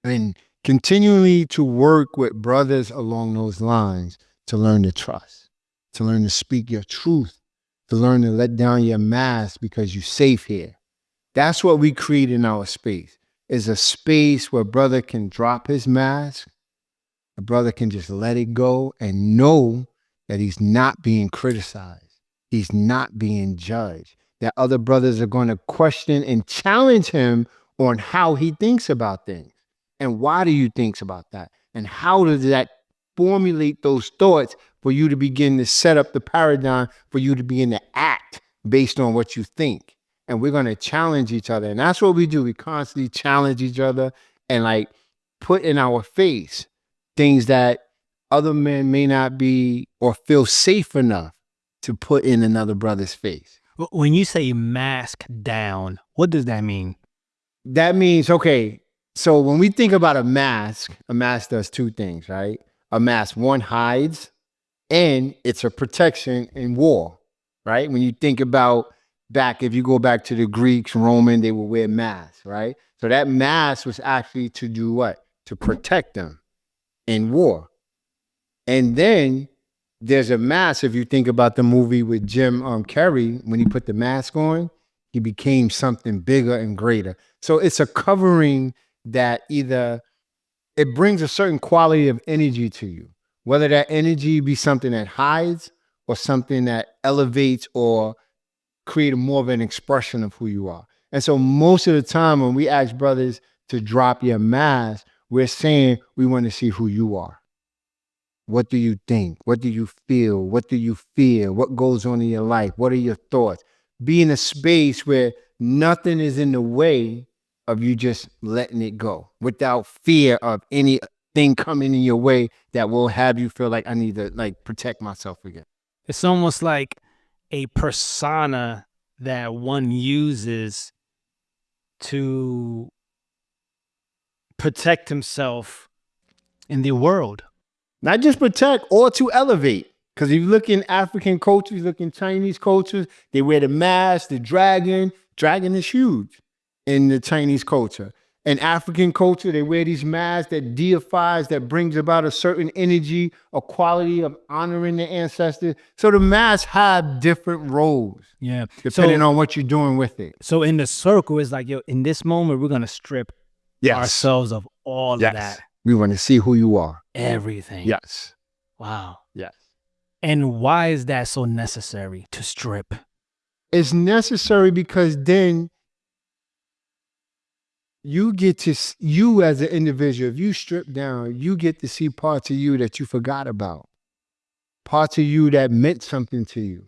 And continually to work with brothers along those lines to learn to trust, to learn to speak your truth, to learn to let down your mask because you're safe here. That's what we create in our space, is a space where brother can drop his mask, a brother can just let it go and know that he's not being criticized. He's not being judged. That other brothers are going to question and challenge him on how he thinks about things. And why do you think about that? And how does that formulate those thoughts for you to begin to set up the paradigm for you to begin to act based on what you think? And we're going to challenge each other. And that's what we do. We constantly challenge each other and like put in our face things that other men may not be or feel safe enough to put in another brother's face. When you say mask down, what does that mean? That means, okay, so when we think about a mask does two things, right? A mask, one, hides, and it's a protection in war, right? When you think about if you go back to the Greeks, Roman, they would wear masks, right? So that mask was actually to do what? To protect them in war. And then there's a mask, if you think about the movie with Jim Carrey, when he put the mask on, he became something bigger and greater. So it's a covering that either it brings a certain quality of energy to you, whether that energy be something that hides or something that elevates or create more of an expression of who you are. And so most of the time when we ask brothers to drop your mask, we're saying we want to see who you are. What do you think? What do you feel? What do you fear? What goes on in your life? What are your thoughts? Be in a space where nothing is in the way of you just letting it go without fear of anything coming in your way that will have you feel like I need to like protect myself again. It's almost like a persona that one uses to protect himself in the world. Not just protect or to elevate. Because if you look in African cultures, you look in Chinese cultures, they wear the mask, the dragon. Dragon is huge in the Chinese culture. In African culture, they wear these masks that deifies, that brings about a certain energy, a quality of honoring the ancestors. So the masks have different roles. Yeah. Depending on what you're doing with it. So in the circle, it's like, yo, in this moment, we're going to strip ourselves of all of that. We want to see who you are. Everything. Yes. Wow. Yes. And why is that so necessary to strip? It's necessary because then you get to, you as an individual, if you strip down, you get to see parts of you that you forgot about. Parts of you that meant something to you.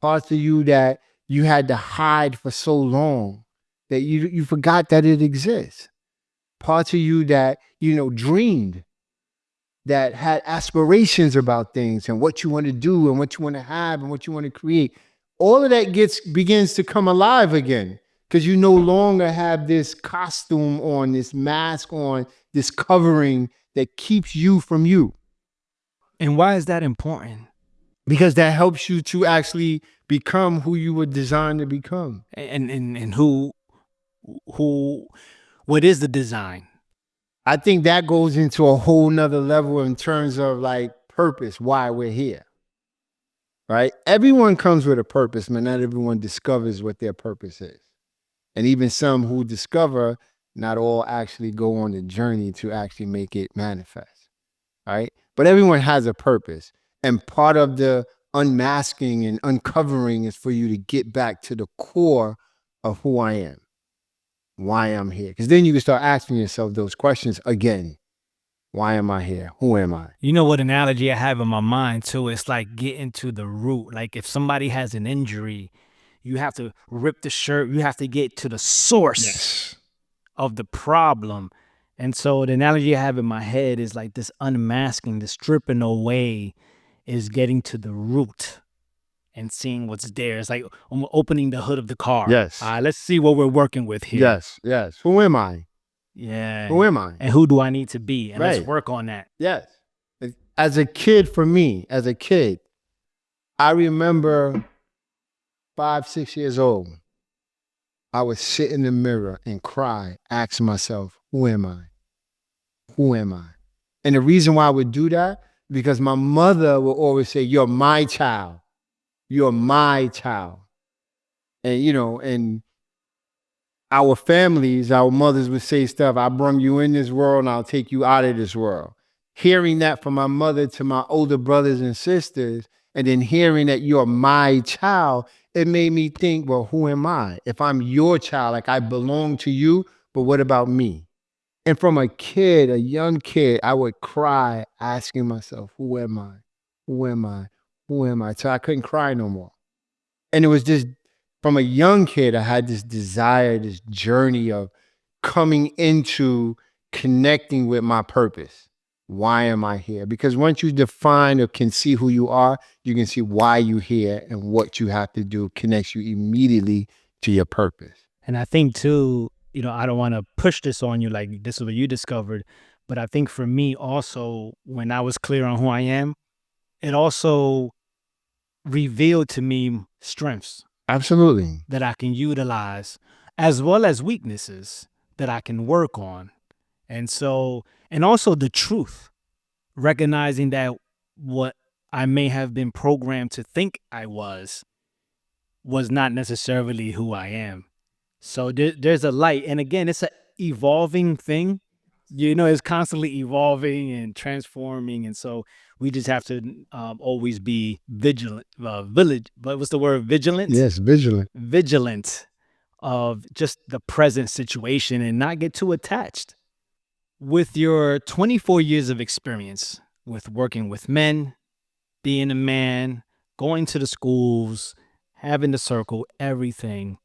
Parts of you that you had to hide for so long that you forgot that it exists. Parts of you that, dreamed, that had aspirations about things and what you want to do and what you want to have and what you want to create. All of that begins to come alive again because you no longer have this costume on, this mask on, this covering that keeps you from you. And why is that important? Because that helps you to actually become who you were designed to become. And what is the design? I think that goes into a whole nother level in terms of like purpose, why we're here. Right? Everyone comes with a purpose, but not everyone discovers what their purpose is. And even some who discover, not all actually go on the journey to actually make it manifest. Right? But everyone has a purpose. And part of the unmasking and uncovering is for you to get back to the core of who I am, why I'm here. Because then you can start asking yourself those questions again. Why am I here? Who am I? You know what analogy I have in my mind too? It's like getting to the root. Like if somebody has an injury, you have to rip the shirt. You have to get to the source of the problem. And so the analogy I have in my head is like this unmasking, this stripping away is getting to the root and seeing what's there. It's like opening the hood of the car. Yes. Let's see what we're working with here. Yes. Who am I? Yeah. Who am I? And who do I need to be? And let's Right. work on that. Yes. As a kid, for me, I remember 5, 6 years old, I would sit in the mirror and cry, asking myself, who am I? Who am I? And the reason why I would do that, because my mother would always say, you're my child. You're my child. And, and our families, our mothers would say stuff, I brought you in this world and I'll take you out of this world. Hearing that from my mother to my older brothers and sisters, and then hearing that you're my child, it made me think, well, who am I? If I'm your child, like I belong to you, but what about me? And from a young kid, I would cry asking myself, who am I? Who am I? Who am I? So I couldn't cry no more. And it was just, from a young kid, I had this desire, this journey of coming into connecting with my purpose. Why am I here? Because once you define or can see who you are, you can see why you're here and what you have to do connects you immediately to your purpose. And I think too, I don't want to push this on you like this is what you discovered, but I think for me also, when I was clear on who I am, it also revealed to me strengths. Absolutely. That I can utilize, as well as weaknesses that I can work on. And also the truth, recognizing that what I may have been programmed to think I was not necessarily who I am. So there's a light. And again, it's an evolving thing. It's constantly evolving and transforming, and so we just have to always be vigilant. Village, but what's the word? Vigilant. Yes, vigilant. Vigilant of just the present situation and not get too attached. With your 24 years of experience with working with men, being a man, going to the schools, having the circle, everything,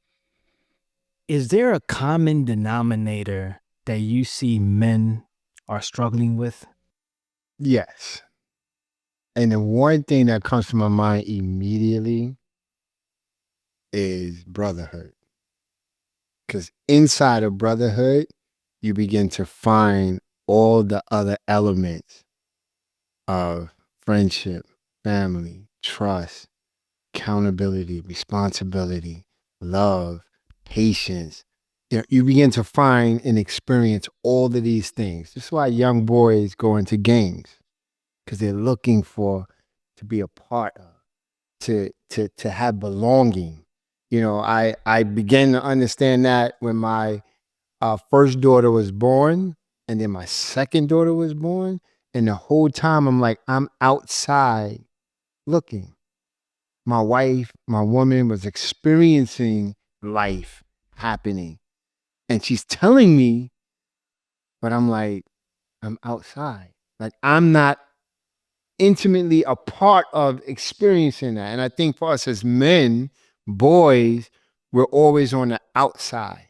is there a common denominator that you see men are struggling with? Yes. And the one thing that comes to my mind immediately is brotherhood. Because inside of brotherhood, you begin to find all the other elements of friendship, family, trust, accountability, responsibility, love, patience. You begin to find and experience all of these things. This is why young boys go into gangs, because they're looking for to be a part of, to have belonging. I began to understand that when my first daughter was born, and then my second daughter was born, and the whole time I'm like, I'm outside looking. My wife, my woman was experiencing life happening. And she's telling me, but I'm like, I'm outside. Like I'm not intimately a part of experiencing that. And I think for us as men, boys, we're always on the outside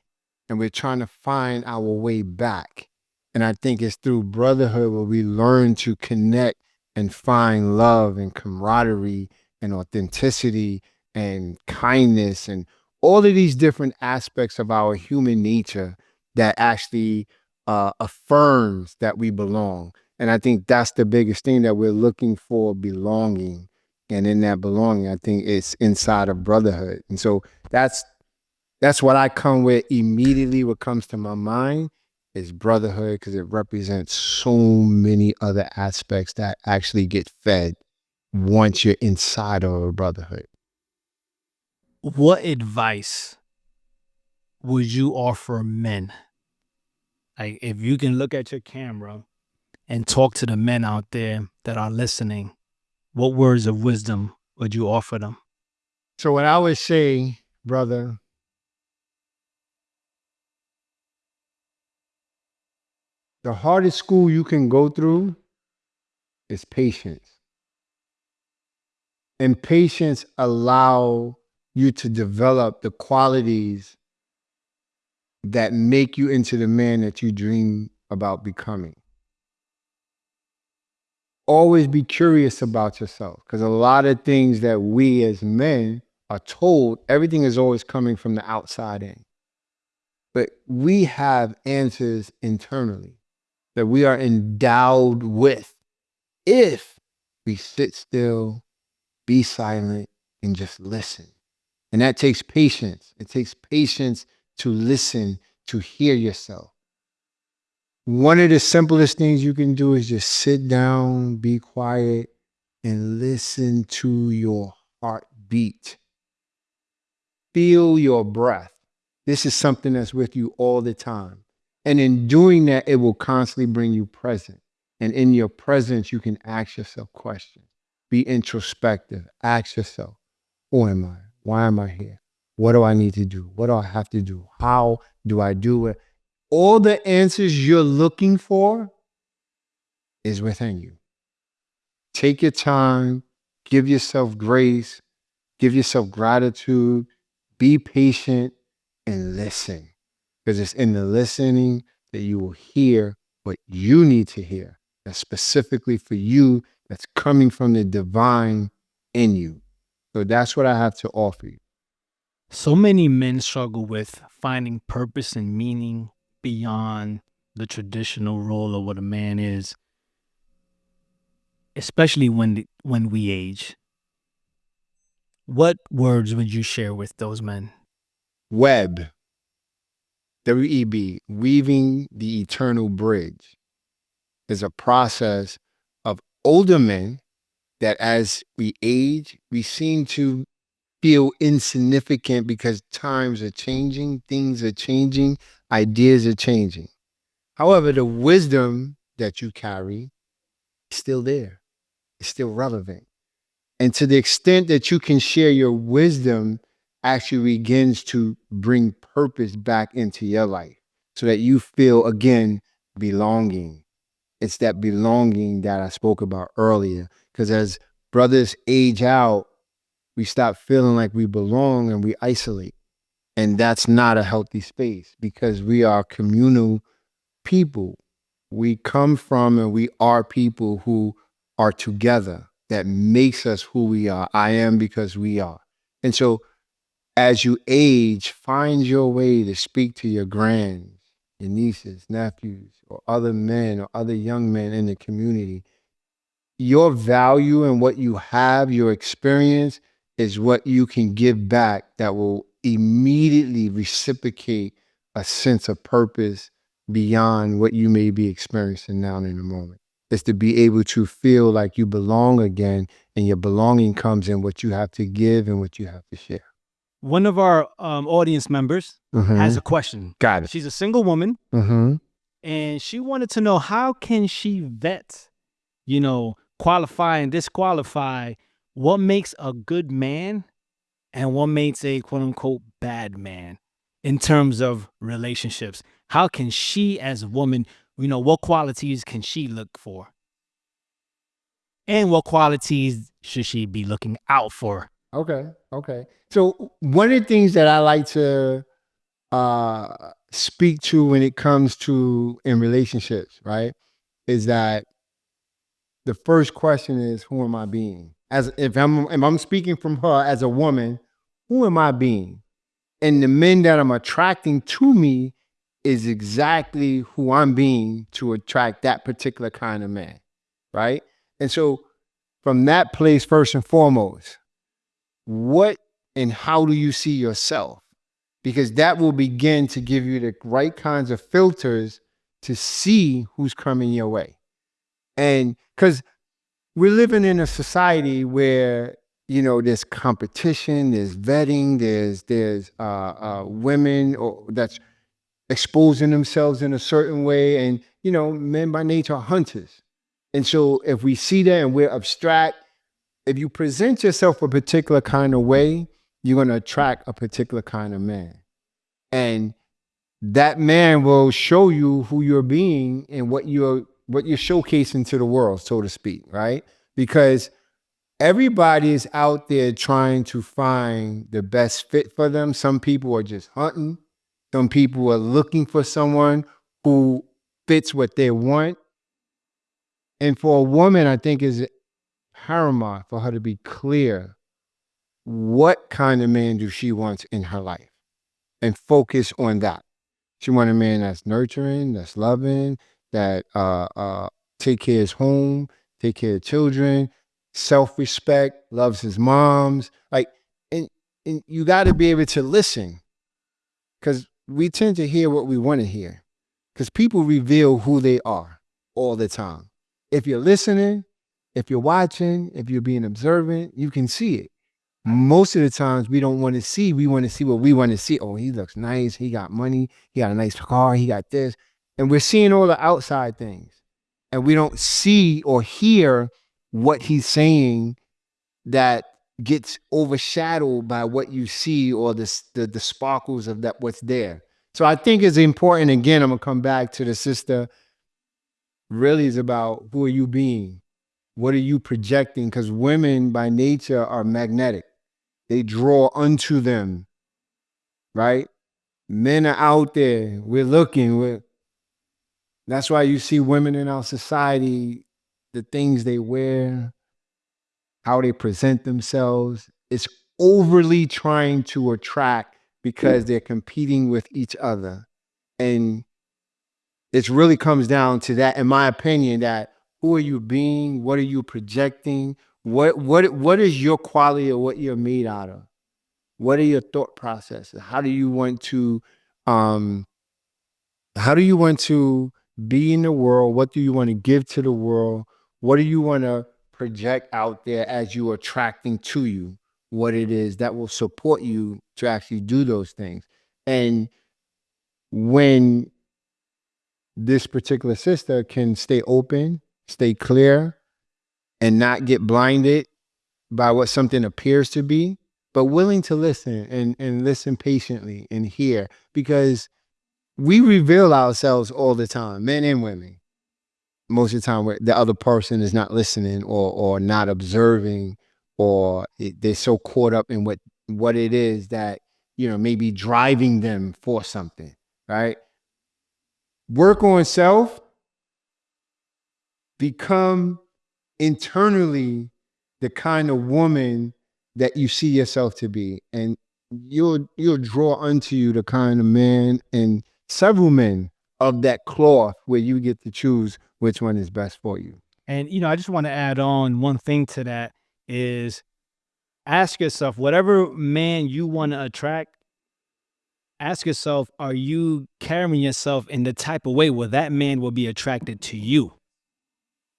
and we're trying to find our way back. And I think it's through brotherhood where we learn to connect and find love and camaraderie and authenticity and kindness and all of these different aspects of our human nature that actually affirms that we belong. And I think that's the biggest thing, that we're looking for belonging. And in that belonging, I think it's inside of brotherhood. And so that's what I come with immediately. What comes to my mind is brotherhood, because it represents so many other aspects that actually get fed once you're inside of a brotherhood. What advice would you offer men? Like, if you can look at your camera and talk to the men out there that are listening, what words of wisdom would you offer them? So what I would say, brother, the hardest school you can go through is patience. And patience allow you to develop the qualities that make you into the man that you dream about becoming. Always be curious about yourself, because a lot of things that we as men are told, everything is always coming from the outside in. But we have answers internally that we are endowed with if we sit still, be silent, and just listen. And that takes patience. It takes patience to listen, to hear yourself. One of the simplest things you can do is just sit down, be quiet, and listen to your heartbeat. Feel your breath. This is something that's with you all the time. And in doing that, it will constantly bring you present. And in your presence, you can ask yourself questions. Be introspective. Ask yourself, who am I? Why am I here? What do I need to do? What do I have to do? How do I do it? All the answers you're looking for is within you. Take your time, give yourself grace, give yourself gratitude, be patient, and listen. Because it's in the listening that you will hear what you need to hear. That's specifically for you, that's coming from the divine in you. So that's what I have to offer you. So many men struggle with finding purpose and meaning beyond the traditional role of what a man is, especially when we age. What words would you share with those men? Web, WEB, weaving the eternal bridge, is a process of older men that as we age, we seem to feel insignificant because times are changing, things are changing, ideas are changing. However, the wisdom that you carry is still there. It's still relevant. And to the extent that you can share your wisdom, actually begins to bring purpose back into your life so that you feel, again, belonging. It's that belonging that I spoke about earlier. Because as brothers age out, we stop feeling like we belong and we isolate. And that's not a healthy space because we are communal people. We come from and we are people who are together. That makes us who we are. I am because we are. And so as you age, find your way to speak to your grands, your nieces, nephews, or other men or other young men in the community. Your value and what you have, your experience, is what you can give back that will immediately reciprocate a sense of purpose beyond what you may be experiencing now in the moment. It's to be able to feel like you belong again, and your belonging comes in what you have to give and what you have to share. One of our audience members has a question. Got it. She's a single woman, Mm-hmm. and she wanted to know, how can she vet, qualify and disqualify what makes a good man and what makes a quote unquote bad man in terms of relationships. How can she, as a woman, what qualities can she look for? And what qualities should she be looking out for? Okay. So one of the things that I like to speak to when it comes to in relationships, right, is that the first question is, who am I being? As if I'm speaking from her as a woman, who am I being? And the men that I'm attracting to me is exactly who I'm being to attract that particular kind of man, right? And so from that place, first and foremost, what and how do you see yourself? Because that will begin to give you the right kinds of filters to see who's coming your way. And because we're living in a society where there's competition, there's vetting, there's women that's exposing themselves in a certain way, and men by nature are hunters. And so if we see that and we're abstract, if you present yourself a particular kind of way, you're going to attract a particular kind of man. And that man will show you who you're being and what you're showcasing to the world, so to speak, right? Because everybody is out there trying to find the best fit for them. Some people are just hunting. Some people are looking for someone who fits what they want. And for a woman, I think is paramount for her to be clear what kind of man do she wants in her life and focus on that. She wants a man that's nurturing, that's loving, that take care of his home, take care of children, self-respect, loves his moms. Like, and you got to be able to listen, because we tend to hear what we want to hear, because people reveal who they are all the time. If you're listening, if you're watching, if you're being observant, you can see it. Most of the times we don't want to see, we want to see what we want to see. Oh, he looks nice. He got money. He got a nice car. He got this. And we're seeing all the outside things. And we don't see or hear what he's saying that gets overshadowed by what you see or the sparkles of that what's there. So I think it's important, again, I'm going to come back to the sister, really is about who are you being? What are you projecting? Because women by nature are magnetic. They draw unto them, right? Men are out there. We're looking. That's why you see women in our society, the things they wear, how they present themselves. It's overly trying to attract because they're competing with each other. And it really comes down to that, in my opinion, that who are you being? What are you projecting? What is your quality of what you're made out of? What are your thought processes? How do you want to be in the world? What do you want to give to the world? What do you want to project out there as you attracting to you what it is that will support you to actually do those things? And when this particular sister can stay open, stay clear, and not get blinded by what something appears to be, but willing to listen and listen patiently and hear, because we reveal ourselves all the time, men and women. Most of the time, where the other person is not listening or not observing, or they're so caught up in what it is that, maybe driving them for something, right? Work on self, become internally the kind of woman that you see yourself to be, and you'll draw unto you the kind of man and several men of that cloth where you get to choose which one is best for you. And, I just want to add on one thing to that is ask yourself, whatever man you want to attract, ask yourself, are you carrying yourself in the type of way where that man will be attracted to you?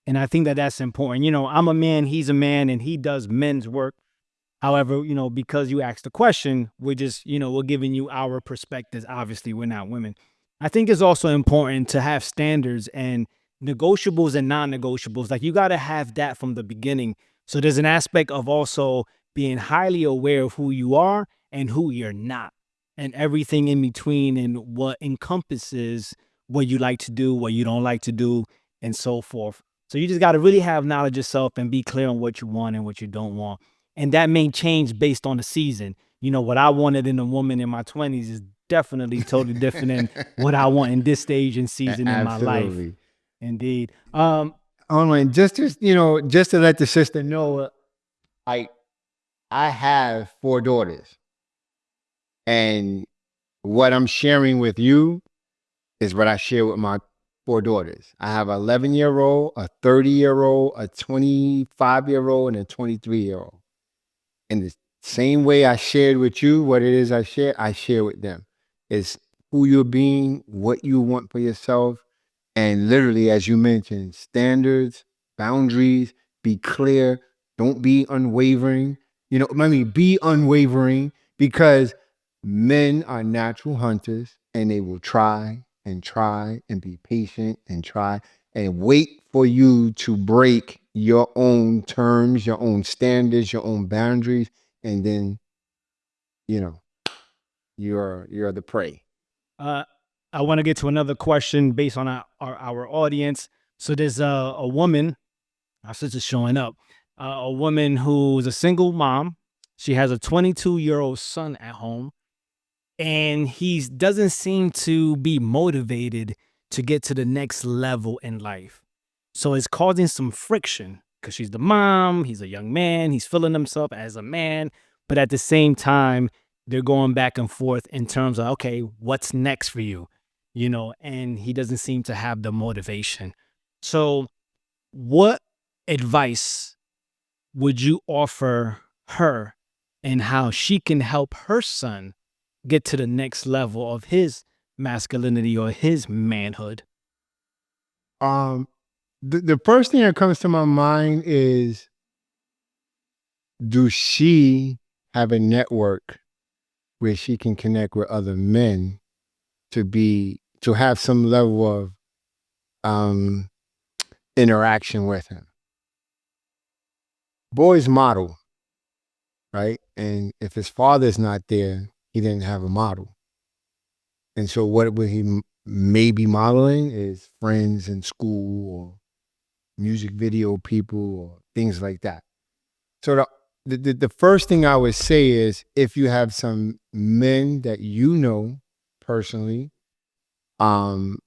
And I think that that's important. I'm a man, he's a man, and he does men's work. However, because you asked the question, we're just, we're giving you our perspectives. Obviously, we're not women. I think it's also important to have standards and negotiables and non-negotiables. Like, you got to have that from the beginning. So there's an aspect of also being highly aware of who you are and who you're not, and everything in between, and what encompasses what you like to do, what you don't like to do, and so forth. So you just got to really have knowledge of yourself and be clear on what you want and what you don't want. And that may change based on the season. What I wanted in a woman in my 20s is definitely totally different than what I want in this stage and season in my life. Absolutely. Indeed. Online, just to let the sister know, I have 4 daughters, and what I'm sharing with you is what I share with my 4 daughters. I have an 11-year-old, a 30-year-old, a 25-year-old, and a 23-year-old. And the same way I shared with you what it is I share with them. It's who you're being, what you want for yourself, and literally, as you mentioned, standards, boundaries, be clear, don't be unwavering. Be unwavering, because men are natural hunters, and they will try and be patient and try and wait for you to break your own terms, your own standards, your own boundaries, and then you're the prey. I want to get to another question based on our audience. So there's a woman, our sister's showing up, a woman who's a single mom. She has a 22-year-old son at home, and he doesn't seem to be motivated to get to the next level in life. So it's causing some friction because she's the mom, he's a young man, he's feeling himself as a man, but at the same time, they're going back and forth in terms of, okay, what's next for you? And he doesn't seem to have the motivation. So what advice would you offer her and how she can help her son get to the next level of his masculinity or his manhood? The first thing that comes to my mind is, do she have a network where she can connect with other men to have some level of interaction with him? Boys model, right? And if his father's not there, he didn't have a model. And so what would he may be modeling is friends in school or music video people or things like that. So the first thing I would say is, if you have some men that you know personally, and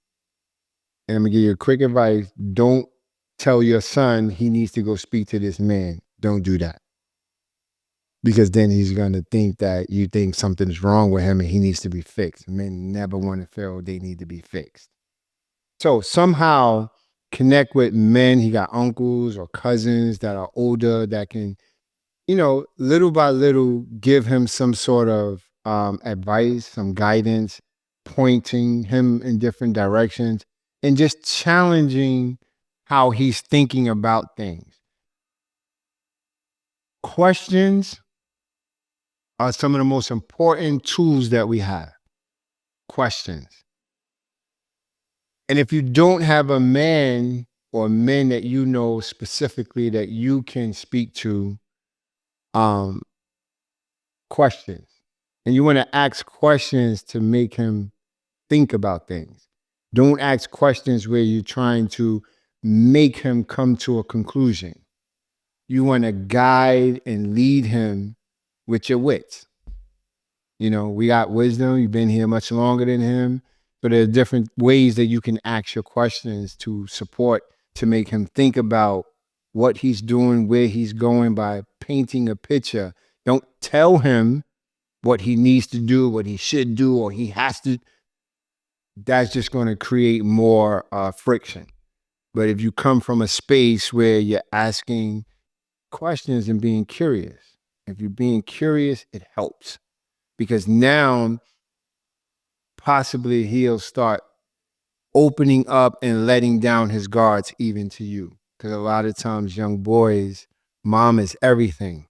I'm gonna give you a quick advice: don't tell your son he needs to go speak to this man. Don't do that, because then he's gonna think that you think something's wrong with him and he needs to be fixed. Men never want to feel they need to be fixed. So somehow connect with men. He got uncles or cousins that are older that can, little by little, give him some sort of advice, some guidance, pointing him in different directions, and just challenging how he's thinking about things. Questions are some of the most important tools that we have. Questions. And if you don't have a man or men that you know specifically that you can speak to, um, questions. And you want to ask questions to make him think about things. Don't ask questions where you're trying to make him come to a conclusion. You want to guide and lead him with your wits. You know, we got wisdom. You've been here much longer than him. So there are different ways that you can ask your questions to support, to make him think about what he's doing, where he's going by painting a picture. Don't tell him what he needs to do, what he should do, or he has to. That's just going to create more friction. But if you come from a space where you're asking questions and being curious, if you're being curious, it helps because now possibly he'll start opening up and letting down his guards even to you. Because a lot of times, young boys, mom is everything.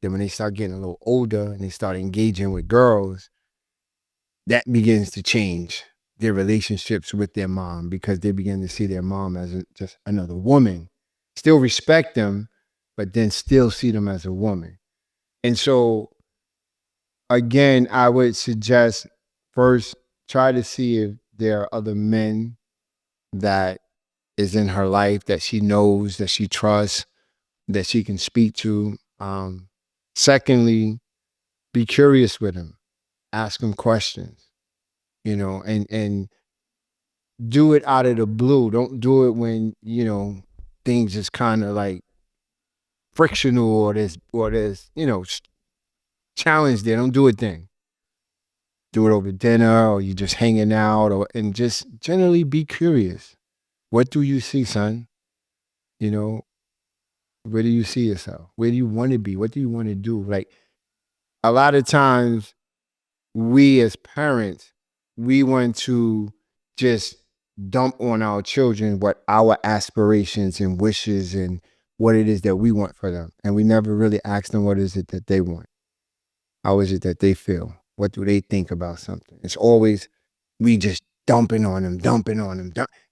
Then when they start getting a little older and they start engaging with girls, that begins to change their relationships with their mom because they begin to see their mom as just another woman. Still respect them, but then still see them as a woman. And so, again, I would suggest first try to see if there are other men that is in her life that she knows, that she trusts, that she can speak to. Secondly, be curious with him, ask him questions, you know, and do it out of the blue. Don't do it when, you know, things is kind of like frictional or there's, you know, challenge there. Don't do it then. Do it over dinner or you just hanging out and just generally be curious. What do you see, son? You know, where do you see yourself? Where do you want to be? What do you want to do? Like a lot of times we as parents, we want to just dump on our children what our aspirations and wishes and what it is that we want for them. And we never really ask them what is it that they want? How is it that they feel? What do they think about something? It's always we just dumping on them,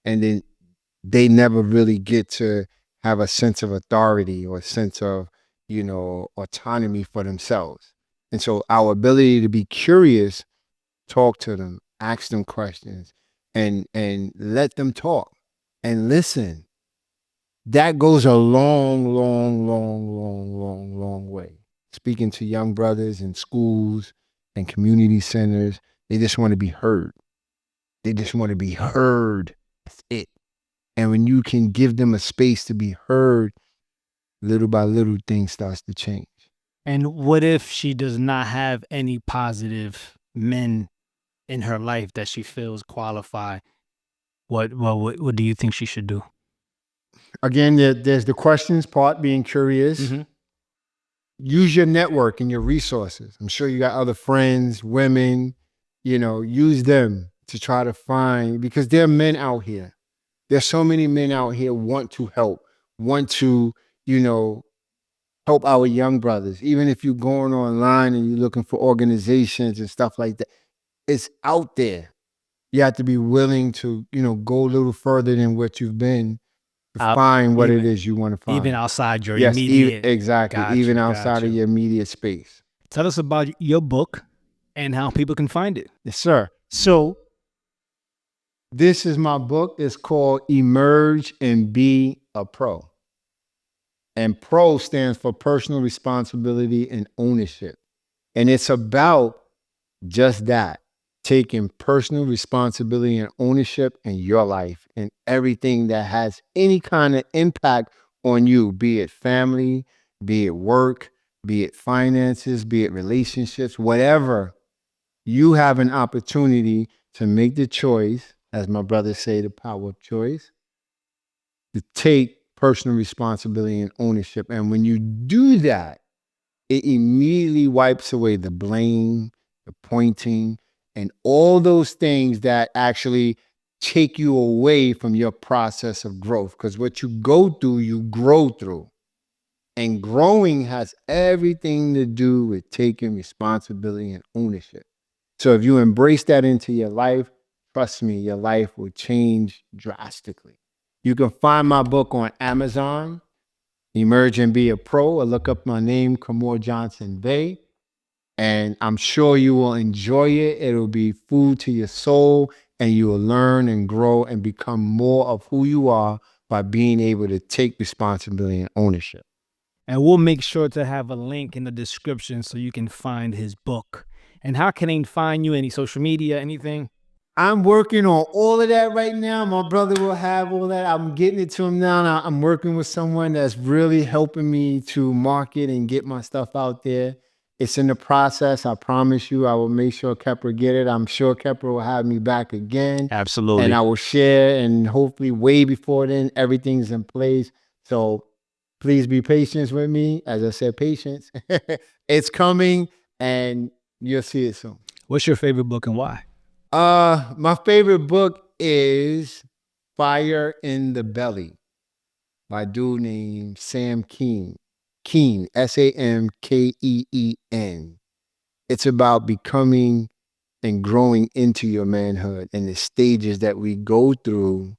and then they never really get to have a sense of authority or a sense of, you know, autonomy for themselves. And so our ability to be curious, talk to them, ask them questions, and let them talk and listen. That goes a long, long, long, long, long, long way. Speaking to young brothers in schools and community centers, they just want to be heard. They just want to be heard. That's it. And when you can give them a space to be heard, little by little, things starts to change. And what if she does not have any positive men in her life that she feels qualify? What do you think she should do? Again, there's the questions part, being curious. Use your network and your resources. I'm sure you got other friends, women, you know, use them to try to find, because there are men out here. There's so many men out here want to help, want to, you know, help our young brothers. Even if you're going online and you're looking for organizations and stuff like that, it's out there. You have to be willing to, you know, go a little further than what you've been to find what it is you want to find. Even outside your Yes, immediate. exactly. Got even you, outside of your immediate space. Tell us about your book and how people can find it. Yes, sir. So this is my book. It's called Emerge and Be a Pro. And PRO stands for personal responsibility and ownership. And it's about just that, taking personal responsibility and ownership in your life and everything that has any kind of impact on you, be it family, be it work, be it finances, be it relationships, whatever. You have an opportunity to make the choice, as my brothers say, the power of choice, to take personal responsibility and ownership. And when you do that, it immediately wipes away the blame, the pointing, and all those things that actually take you away from your process of growth. Because what you go through, you grow through. And growing has everything to do with taking responsibility and ownership. So if you embrace that into your life, trust me, your life will change drastically. You can find my book on Amazon, Emerge and Be a Pro, or look up my name, Khamor Johnson-Bey. And I'm sure you will enjoy it. It'll be food to your soul, and you will learn and grow and become more of who you are by being able to take responsibility and ownership. And we'll make sure to have a link in the description so you can find his book. And how can they find you? Any social media, anything? I'm working on all of that right now. My brother will have all that. I'm getting it to him now. I'm working with someone that's really helping me to market and get my stuff out there. It's in the process. I promise you, I will make sure Khepra get it. I'm sure Khepra will have me back again. Absolutely. And I will share, and hopefully way before then, everything's in place. So please be patient with me. As I said, patience. It's coming, and you'll see it soon. What's your favorite book and why? My favorite book is Fire in the Belly by a dude named Sam Keen. Keen, Samkeen. It's about becoming and growing into your manhood and the stages that we go through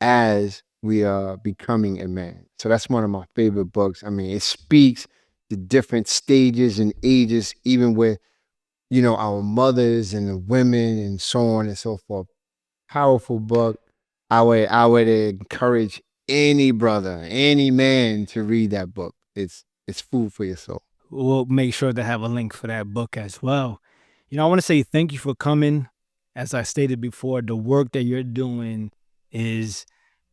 as we are becoming a man. So that's one of my favorite books. I mean, it speaks the different stages and ages, even with our mothers and the women and so on and so forth. Powerful book. I would encourage any brother, any man to read that book. It's food for your soul. We'll make sure to have a link for that book as well. I want to say thank you for coming. As I stated before, the work that you're doing is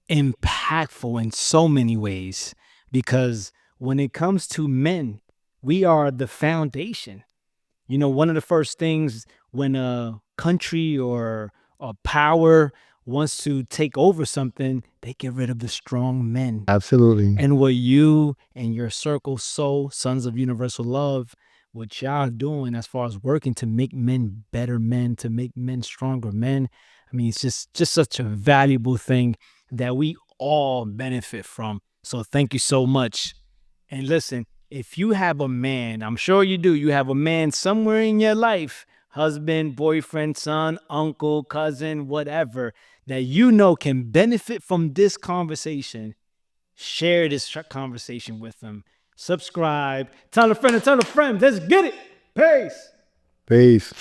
impactful in so many ways, because when it comes to men, we are the foundation. One of the first things when a country or a power wants to take over something, they get rid of the strong men. Absolutely. And what you and your circle, S.O.U.L, Sons of Universal Love, what y'all doing as far as working to make men better men, to make men stronger men. I mean, it's just such a valuable thing that we all benefit from. So thank you so much. And listen, if you have a man, I'm sure you do, you have a man somewhere in your life, husband, boyfriend, son, uncle, cousin, whatever, that can benefit from this conversation, share this conversation with them. Subscribe, tell a friend and tell a friend. Let's get it. Peace. Peace.